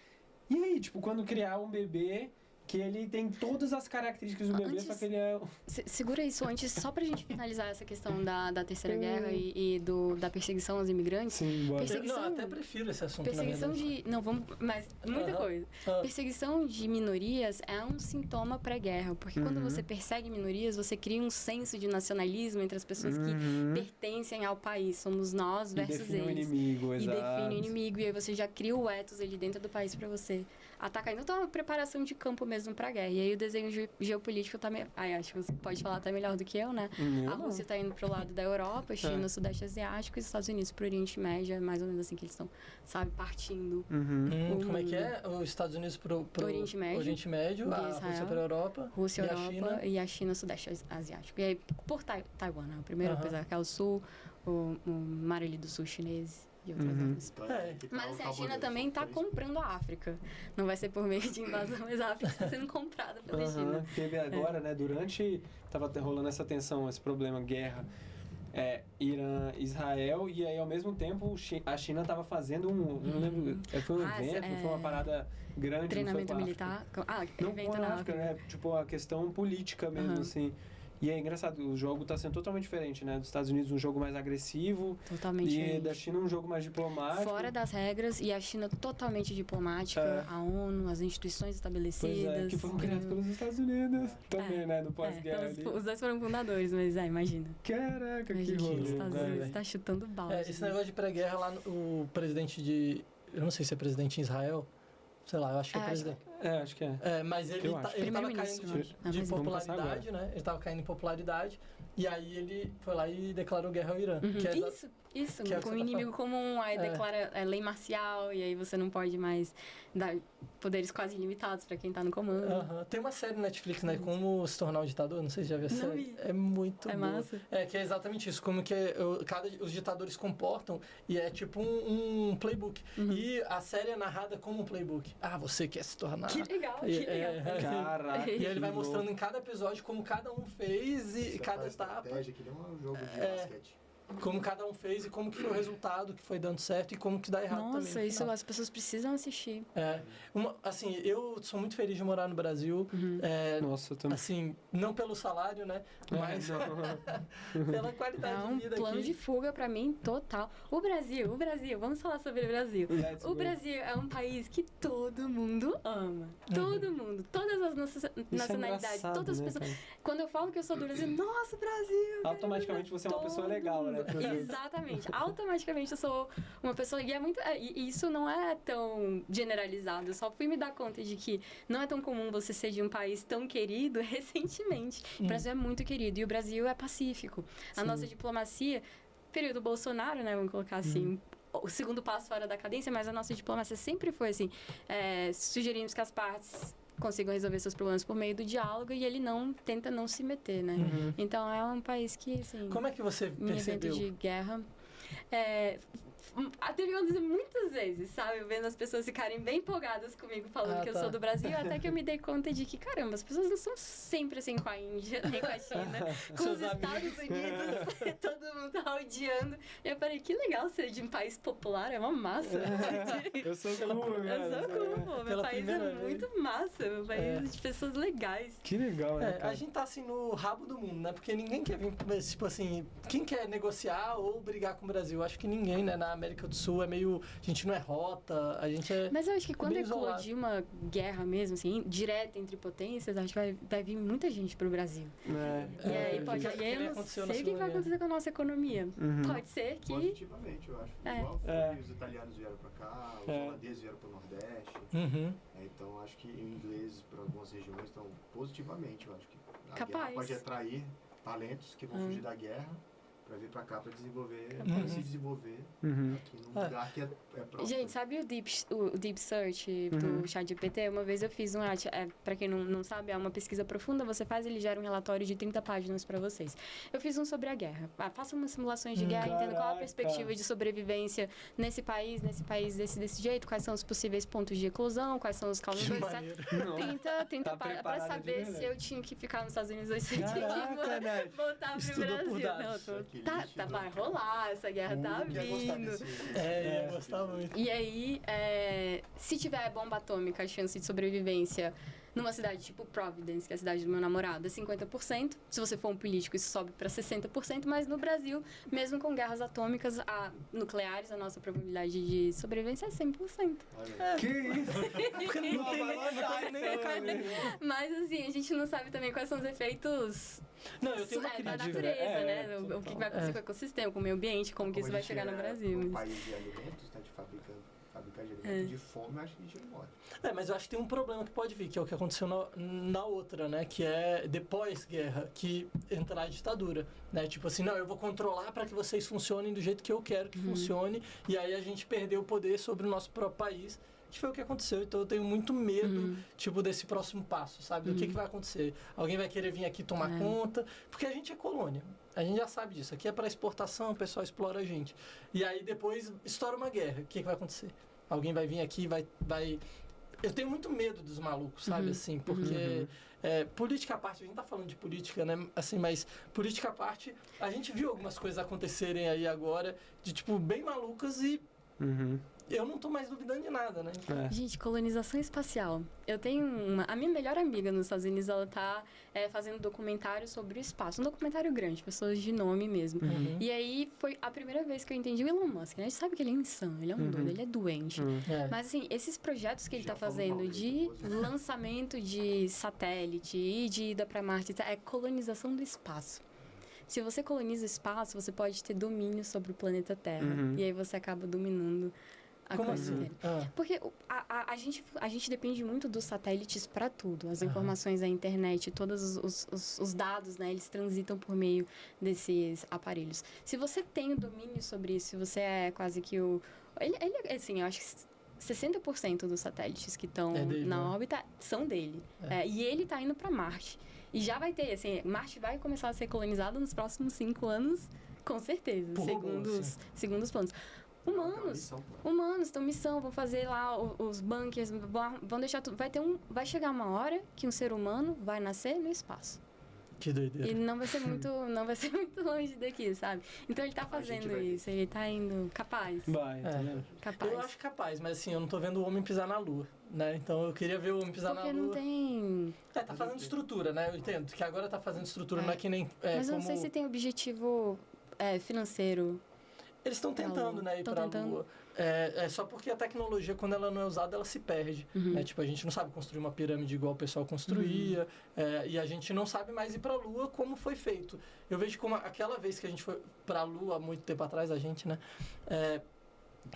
E aí, tipo, quando criar um bebê... que ele tem todas as características do bebê, só que ele é...
Segura isso antes, só pra gente finalizar essa questão da Terceira Guerra e da perseguição aos imigrantes.
Sim, bora.
Eu até prefiro esse assunto,
perseguição de... Não, vamos... Mas muita coisa. Perseguição de minorias é um sintoma pré-guerra, porque quando você persegue minorias, você cria um senso de nacionalismo entre as pessoas que pertencem ao país. Somos nós versus eles.
O inimigo, exato.
E define o inimigo, e aí você já cria o ethos ali dentro do país pra você atacar. Então, é uma preparação de campo mesmo pra guerra. E aí o desenho geopolítico tá meio... acho que você pode falar até melhor do que eu, né? A Rússia tá indo pro lado da Europa, China, Sudeste Asiático, e os Estados Unidos pro Oriente Médio, é mais ou menos assim que eles estão, sabe, partindo.
Como é que é? Os Estados Unidos pro
Oriente Médio,
a Rússia pra Europa,
Rússia, Europa e a China, Sudeste Asiático. E aí por Taiwan, né? O primeiro, apesar que é o Sul, o Mar ali do Sul chinês. E outras áreas. Mas assim, a China também está comprando a África. Não vai ser por meio de invasão, mas a África está sendo comprada pela China.
Teve agora, né, durante... Estava rolando essa tensão, esse problema, guerra, Irã, Israel, e aí ao mesmo tempo a China estava fazendo eu não lembro, foi um evento, foi uma parada grande.
Treinamento militar?
Não
evento
foi na África, né? Tipo, a questão política mesmo, assim. E é engraçado, o jogo tá sendo totalmente diferente, né? Dos Estados Unidos um jogo mais agressivo.
Totalmente
diferente. Da China um jogo mais diplomático.
Fora das regras, e a China totalmente diplomática, a ONU, as instituições estabelecidas.
Que foram criadas pelos Estados Unidos também, né? Do pós-guerra ali.
Os dois foram fundadores, mas imagina.
Caraca, que rolê.
Os Estados Unidos tá chutando balde.
Esse negócio de pré-guerra lá, o presidente de... Eu não sei se é presidente em Israel. Sei lá, eu acho que é presidente.
Acho que é.
Mas ele tava caindo de popularidade, né? Ele tava caindo em popularidade. E aí ele foi lá e declarou guerra ao Irã. Que é
isso. Com o inimigo comum, aí declara lei marcial, e aí você não pode mais dar poderes quase ilimitados pra quem tá no comando.
Tem uma série na Netflix, né? Como se tornar um ditador, não sei se já viu a série. É muito boa.
Massa.
Que é exatamente isso. Como que os ditadores comportam, e é tipo um playbook. E a série é narrada como um playbook. Você quer se tornar
Que legal, que legal.
Caraca,
E ele vai mostrando em cada episódio como cada um fez e cada etapa.
Que nem um jogo de basquete.
Como cada um fez e como que foi o resultado, que foi dando certo e como que dá errado também.
Nossa, isso as pessoas precisam assistir.
Assim, eu sou muito feliz de morar no Brasil.
Nossa, eu também.
Assim, não pelo salário, né? Mas pela qualidade de vida
É um plano
aqui.
de fuga pra mim total. O Brasil, vamos falar sobre o Brasil. O Brasil é um país que todo mundo ama. Todo mundo, todas as nacionalidades, todas as pessoas. Quando eu falo que eu sou do Brasil, nossa, Brasil!
Automaticamente você é uma pessoa legal, né?
Exatamente. Automaticamente eu sou uma pessoa... E isso não é tão generalizado. Eu só fui me dar conta de que não é tão comum você ser de um país tão querido recentemente. O Brasil é muito querido e o Brasil é pacífico. A nossa diplomacia... Período Bolsonaro, né? Vamos colocar assim... O segundo passo fora da cadência, mas a nossa diplomacia sempre foi assim. Sugerimos que as partes consigam resolver seus problemas por meio do diálogo e ele tenta não se meter, né? Então é um país que, assim...
Como é que você percebeu?
Em evento de guerra... Teve muitas vezes, sabe? Vendo as pessoas ficarem bem empolgadas comigo falando que eu sou do Brasil, até que eu me dei conta de que, caramba, as pessoas não são sempre assim com a Índia, nem com a China, com os Estados Unidos, todo mundo tá odiando. E eu falei, que legal ser de um país popular, é uma massa.
Eu sou cool,
meu país é muito massa, meu país é de pessoas legais.
Que legal, né, cara?
A gente tá assim no rabo do mundo, né? Porque ninguém quer vir, tipo assim, quem quer negociar ou brigar com o Brasil? Acho que ninguém, né? Na América do Sul é meio... A gente não é rota, a gente é...
Mas eu acho que quando eclodir uma guerra mesmo, assim, direta entre potências, acho que vai vir muita gente pro Brasil. E aí eu não sei o que vai acontecer com a nossa economia. Pode ser que...
Positivamente, eu acho. Igual os italianos vieram pra cá, os holandeses vieram pro Nordeste. Então, acho que em inglês, para algumas regiões, então, positivamente, eu acho que a guerra pode atrair talentos que vão fugir da guerra para vir para cá para desenvolver, para se desenvolver aqui num lugar que é próximo.
Gente, sabe o Deep Search do ChatGPT? Uma vez eu fiz para quem não sabe, é uma pesquisa profunda, você faz, ele gera um relatório de 30 páginas para vocês. Eu fiz um sobre a guerra. Faça umas simulações de guerra, entenda qual a perspectiva de sobrevivência nesse país desse jeito, quais são os possíveis pontos de eclosão, quais são os calores. Tenta para saber se eu tinha que ficar nos Estados Unidos ou se eu tinha que voltar pro Brasil. Vai rolar, essa guerra tá vindo.
Ia gostar muito.
E aí, se tiver bomba atômica, a chance de sobrevivência numa cidade tipo Providence, que é a cidade do meu namorado, é 50%. Se você for um político, isso sobe para 60%. Mas no Brasil, mesmo com guerras atômicas nucleares, a nossa probabilidade de sobrevivência é 100%.
Que isso?
Porque não tem nem
Mas assim, a gente não sabe também quais são os efeitos...
Não, eu tenho uma
da natureza, né? O que vai acontecer com o ecossistema, com o meio ambiente, como que isso vai chegar no Brasil.
Um país de alimentos, né, de fabricar de alimentos de fome, eu acho que a gente não morre.
Mas eu acho que tem um problema que pode vir, que é o que aconteceu na outra, né? Que é depois guerra, que entrar a ditadura, né? Tipo assim, não, eu vou controlar para que vocês funcionem do jeito que eu quero que funcione, e aí a gente perdeu o poder sobre o nosso próprio país, que foi o que aconteceu. Então eu tenho muito medo, tipo, desse próximo passo, sabe? Do que vai acontecer. Alguém vai querer vir aqui tomar conta, porque a gente é colônia. A gente já sabe disso. Aqui é para exportação, o pessoal explora a gente. E aí depois estoura uma guerra. O que vai acontecer? Alguém vai vir aqui, vai... Eu tenho muito medo dos malucos, sabe? Assim, porque... política à parte, a gente tá falando de política, né? Assim, mas política à parte, a gente viu algumas coisas acontecerem aí agora, de tipo, bem malucas e... Eu não tô mais duvidando de nada, né?
Gente, colonização espacial. Eu tenho a minha melhor amiga nos Estados Unidos, ela tá fazendo um documentário sobre o espaço. Um documentário grande, pessoas de nome mesmo. E aí, foi a primeira vez que eu entendi o Elon Musk, né? A gente sabe que ele é insano, ele é um doido, ele é doente. Mas, assim, esses projetos que ele tá fazendo de lançamento de satélite e de ida pra Marte, é colonização do espaço. Se você coloniza o espaço, você pode ter domínio sobre o planeta Terra. E aí você acaba dominando a coisa inteira. Porque a gente depende muito dos satélites para tudo. As informações da internet, todos os dados, né, eles transitam por meio desses aparelhos. Se você tem o domínio sobre isso, se você é quase que o... assim, eu acho que 60% dos satélites que estão na órbita são dele. E ele está indo para Marte. E já vai ter, assim, Marte vai começar a ser colonizado nos próximos 5 anos, com certeza, segundo os planos. Humanos estão missão, vão fazer lá os bunkers, vão deixar tudo. Vai chegar uma hora que um ser humano vai nascer no espaço.
Que doideira.
E não vai ser muito longe daqui, sabe? Então ele tá fazendo isso, ele tá indo capaz. Capaz.
Eu acho capaz, mas assim, eu não tô vendo o homem pisar na Lua, né? Então eu queria ver o homem pisar na Lua.
Porque não tem...
tá fazendo estrutura, né? Eu entendo que agora tá fazendo estrutura, não é que nem...
mas eu não sei se tem objetivo financeiro.
Eles estão tentando, né, ir pra Lua. É só porque a tecnologia, quando ela não é usada, ela se perde. Né? Tipo, a gente não sabe construir uma pirâmide igual o pessoal construía. E a gente não sabe mais ir pra Lua como foi feito. Eu vejo como aquela vez que a gente foi pra Lua, há muito tempo atrás, a gente, né?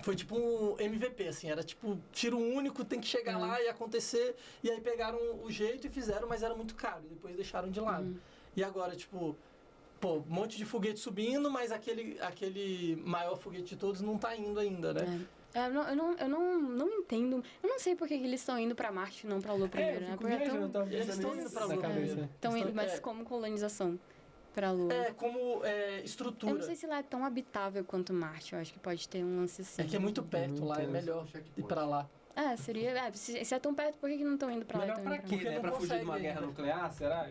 Foi tipo um MVP, assim. Era tipo, tiro único, tem que chegar lá e acontecer. E aí pegaram o jeito e fizeram, mas era muito caro. E depois deixaram de lado. E agora, tipo... Pô, um monte de foguete subindo, mas aquele maior foguete de todos não tá indo ainda, né?
Eu não entendo. Eu não sei por que eles estão indo pra Marte e não pra Lua primeiro, né? Porque
eles estão indo pra Lua primeiro.
Mas como colonização pra Lua.
Como estrutura.
Eu não sei se lá é tão habitável quanto Marte. Eu acho que pode ter um lance assim.
É que é muito perto lá, é melhor ir pra lá.
Seria... se é tão perto, por que não estão indo pra lá?
Melhor pra quê, né? Pra fugir de uma guerra nuclear, será?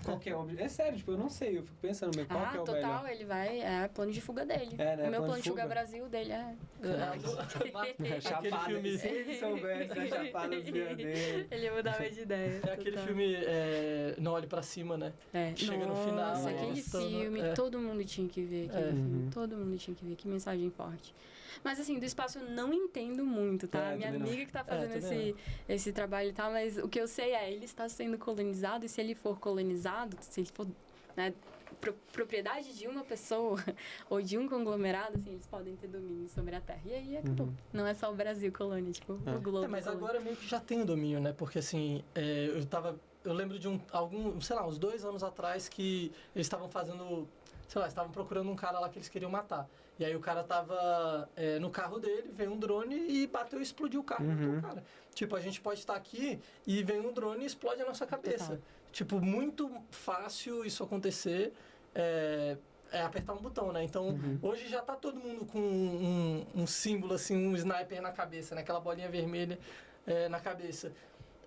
Qual que é o objetivo? É sério, tipo, eu não sei, eu fico pensando, qual que é o melhor?
Total, ele vai, plano de fuga dele.
Né?
O meu plano de fuga Brasil dele
Aquele filme...
Se ele soubesse a chapada dos dele.
Ele mudava de ideia.
Aquele filme Não Olhe Pra Cima, né? Chega no final.
Nossa, aquele filme, todo mundo tinha que ver aquele filme. Todo mundo tinha que ver, que mensagem forte. Mas assim, do espaço eu não entendo muito, tá? Minha amiga que tá fazendo esse trabalho e tal, mas o que eu sei ele está sendo colonizado, e se ele for colonizado, se ele for, né, propriedade de uma pessoa ou de um conglomerado, assim, eles podem ter domínio sobre a Terra. E aí acabou. Não é só o Brasil colônia, tipo, o globo.
Mas
colônia.
agora meio que já tem o domínio, né? Porque assim, eu lembro de uns 2 anos atrás que eles estavam fazendo... estavam procurando um cara lá que eles queriam matar. E aí o cara tava no carro dele, veio um drone e bateu e explodiu o carro. Matou o cara. Tipo, a gente pode estar aqui e vem um drone e explode a nossa cabeça.
Total.
Tipo, muito fácil isso acontecer. É apertar um botão, né? Então, hoje já tá todo mundo com um símbolo, assim, um sniper na cabeça, né? Aquela bolinha vermelha na cabeça.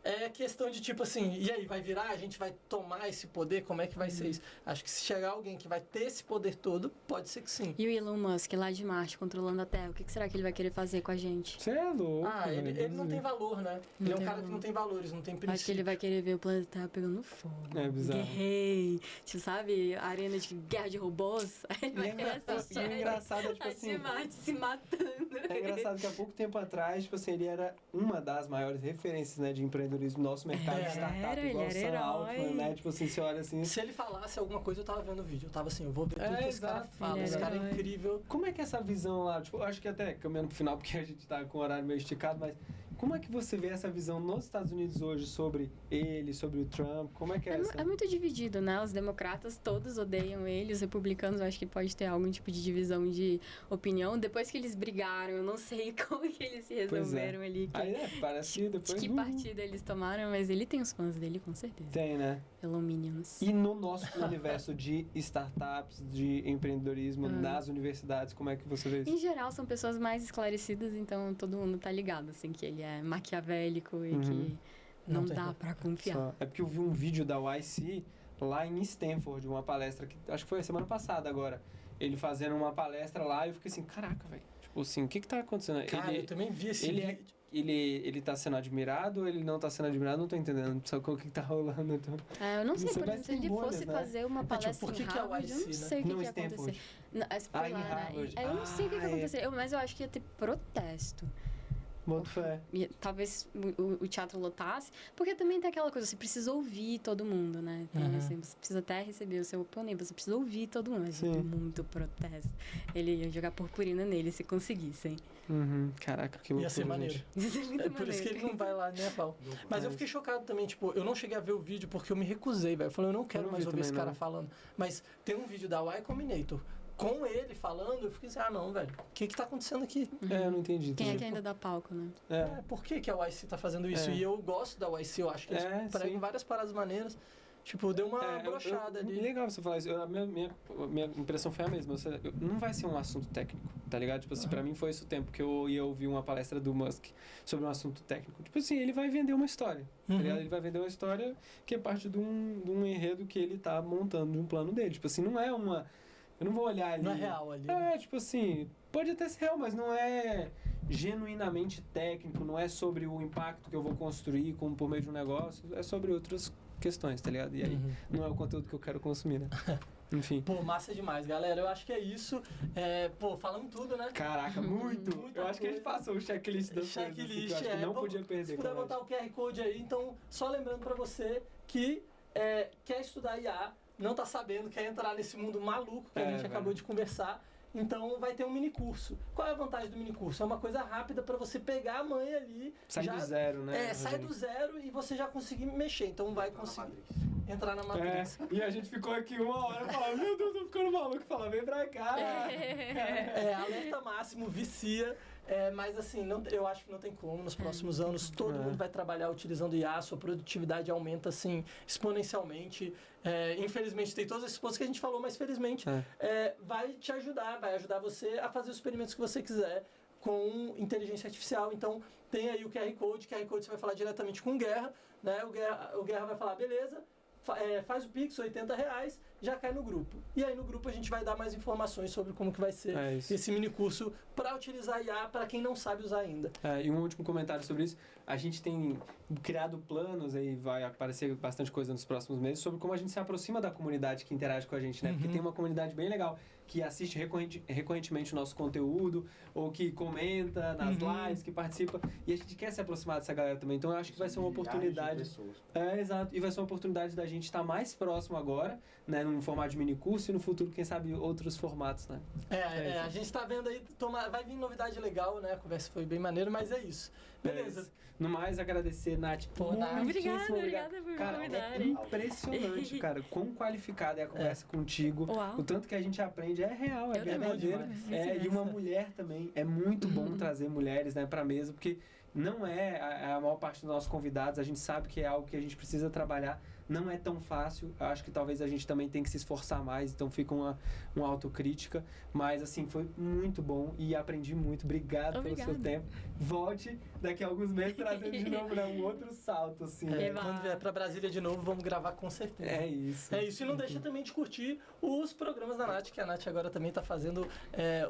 É questão de tipo assim, e aí, vai virar? A gente vai tomar esse poder? Como é que vai ser isso? Acho que se chegar alguém que vai ter esse poder todo, pode ser que sim.
E o Elon Musk lá de Marte, controlando a Terra, o que será que ele vai querer fazer com a gente?
Você é louco.
Ele não tem valor, né? Ele é um cara que não tem valores, não tem princípio.
Acho que ele vai querer ver o planeta Terra pegando fogo.
É bizarro.
Guerrei. Tipo, sabe? A arena de guerra de robôs. Aí ele vai querer assistir.
E o engraçado é, tipo assim...
Marte se matando.
É engraçado que há pouco tempo atrás, tipo assim, ele era uma das maiores referências, né, de empreendedorismo no nosso mercado de startup, igual o Sam Altman, né? Tipo assim, você olha assim...
Se ele falasse alguma coisa, eu tava vendo o vídeo. Eu tava assim, eu vou ver tudo que esse cara fala. Esse cara é incrível.
Como é que é essa visão lá? Tipo, eu acho que até caminhando pro final, porque a gente tá com o horário meio esticado, mas... Como é que você vê essa visão nos Estados Unidos hoje sobre ele, sobre o Trump? Como é que é essa?
É muito dividido, né? Os democratas todos odeiam ele, os republicanos eu acho que pode ter algum tipo de divisão de opinião. Depois que eles brigaram, eu não sei como que eles se resolveram ali.
Parece depois...
Que partido eles tomaram, mas ele tem os fãs dele, com certeza.
Tem, né?
Pelo Minions.
E no nosso universo de startups, de empreendedorismo nas universidades, como é que você vê isso?
Em geral, são pessoas mais esclarecidas, então todo mundo tá ligado, assim, que ele é maquiavélico e que não dá pra confiar.
É porque eu vi um vídeo da YC lá em Stanford, uma palestra que acho que foi a semana passada agora. Ele fazendo uma palestra lá e eu fiquei assim, caraca, velho. Tipo assim, o que tá acontecendo?
Cara, eu também vi esse vídeo.
Ele tá sendo admirado ou ele não tá sendo admirado? Não tô entendendo. Só o que tá rolando. Então.
Eu não sei, por exemplo, se ele fosse fazer uma palestra
tipo, por que
em Harvard,
que é o
eu não sei o que ia acontecer. Foi lá, né? Eu não sei o que ia acontecer, mas eu acho que ia ter protesto.
Boto fé.
Talvez o teatro lotasse, porque também tem aquela coisa, você precisa ouvir todo mundo, né? Então, assim, você precisa até receber o seu oponente, você precisa ouvir todo mundo. Mas muito protesto. Ele ia jogar purpurina nele se conseguissem.
Caraca, que loucura,
ia ser maneiro.
Ia ser muito maneiro.
Por isso que ele não vai lá nem a pau. Mas eu fiquei chocado também, tipo, eu não cheguei a ver o vídeo porque eu me recusei, velho. Eu falei, eu não quero mais ouvir esse cara falando. Mas tem um vídeo da Y Combinator. Com ele falando, eu fiquei assim, não, velho, o que tá acontecendo aqui?
Eu não entendi.
Quem é que ainda dá palco, né?
Por que a YC tá fazendo isso? E eu gosto da YC, eu acho que eles pregam várias paradas maneiras. Tipo, deu uma brochada ali.
Legal você falar isso. A minha impressão foi a mesma. Não vai ser um assunto técnico, tá ligado? Tipo assim, pra mim foi isso o tempo que eu ia ouvir uma palestra do Musk sobre um assunto técnico. Tipo assim, ele vai vender uma história, tá ligado? Ele vai vender uma história que é parte de um enredo que ele tá montando, de um plano dele. Tipo assim, não é uma... Eu não vou olhar ali...
Não é real ali.
Tipo assim, pode até ser real, mas não é genuinamente técnico, não é sobre o impacto que eu vou construir por meio de um negócio, é sobre outras questões, tá ligado? E aí não é o conteúdo que eu quero consumir, né? Enfim.
Pô, massa demais, galera. Eu acho que é isso. Falamos tudo, né?
Caraca, muito! Eu acho que a gente passou o checklist das coisas, assim, que eu acho que não podia perder.
Se puder botar o QR Code aí, então, só lembrando pra você que quer estudar IA, não tá sabendo, quer entrar nesse mundo maluco que a gente acabou de conversar, então vai ter um mini curso. Qual é a vantagem do mini curso? É uma coisa rápida para você pegar a manha ali.
Sai do zero, né?
Sai do zero e você já conseguir mexer. Então vai conseguir entrar na Matrix.
E a gente ficou aqui uma hora falando, meu Deus, tô ficando maluco. Fala, vem pra cá.
Alerta máximo, vicia. Mas assim, eu acho que não tem como. Nos próximos anos, todo mundo vai trabalhar utilizando IA, sua produtividade aumenta assim, exponencialmente. Infelizmente, tem todos esses pontos que a gente falou, mas felizmente vai te ajudar, vai ajudar você a fazer os experimentos que você quiser com inteligência artificial. Então, tem aí o QR Code você vai falar diretamente com o Guerra, né? O Guerra vai falar, beleza, faz o Pix, R$80, já cai no grupo. E aí no grupo a gente vai dar mais informações sobre como que vai ser esse mini curso para utilizar IA para quem não sabe usar ainda.
E um último comentário sobre isso. A gente tem criado planos, aí vai aparecer bastante coisa nos próximos meses, sobre como a gente se aproxima da comunidade que interage com a gente, né? Porque tem uma comunidade bem legal que assiste recorrentemente o nosso conteúdo, ou que comenta nas lives, que participa, e a gente quer se aproximar dessa galera também. Então eu acho que vai ser uma oportunidade. Exato. E vai ser uma oportunidade da gente estar mais próximo agora, né? Num formato de mini curso, e no futuro, quem sabe, outros formatos, né?
A gente tá vendo aí, vai vir novidade legal, né? A conversa foi bem maneira, mas é isso. Beleza.
No mais, agradecer, Nath.
Obrigada por me convidarem.
É impressionante, cara, quão qualificada é a conversa contigo.
Uau.
O tanto que a gente aprende é real, é verdadeiro.
E
uma mulher também. É muito bom trazer mulheres, né, pra mesa, porque não é a maior parte dos nossos convidados. A gente sabe que é algo que a gente precisa trabalhar. Não é tão fácil. Eu acho que talvez a gente também tenha que se esforçar mais. Então fica uma autocrítica. Mas, assim, foi muito bom e aprendi muito. Obrigado pelo seu tempo. Volte daqui a alguns meses trazendo de novo, né, um outro salto, assim.
Quando vier pra Brasília de novo, vamos gravar com certeza.
É isso.
E não deixa também de curtir os programas da Nath, que a Nath agora também tá fazendo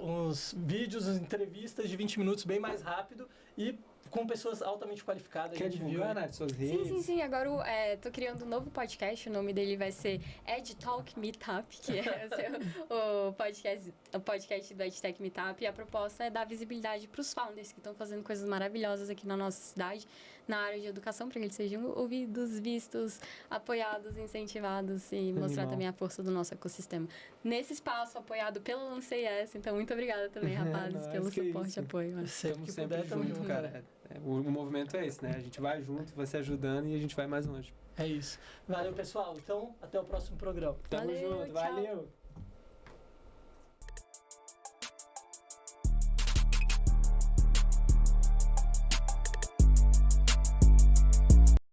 uns vídeos, uns entrevistas de 20 minutos bem mais rápido e com pessoas altamente qualificadas.
Quer divulgar, Nath, suas redes?
Sim. Agora tô criando um novo podcast. O nome dele vai ser EdTalk Meetup, que é o podcast do EdTech Meetup. E a proposta é dar visibilidade para os founders que estão fazendo coisas maravilhosas aqui na nossa cidade, na área de educação, para que eles sejam ouvidos, vistos, apoiados, incentivados e mostrar também a força do nosso ecossistema. Nesse espaço apoiado pela LanceIS. Então, muito obrigada também, rapazes, pelo suporte e apoio.
Estamos sempre juntos, cara. O movimento é esse, né? A gente vai junto, vai se ajudando e a gente vai mais longe.
É isso. Valeu, pessoal. Então, até o próximo programa.
Tamo junto. Valeu.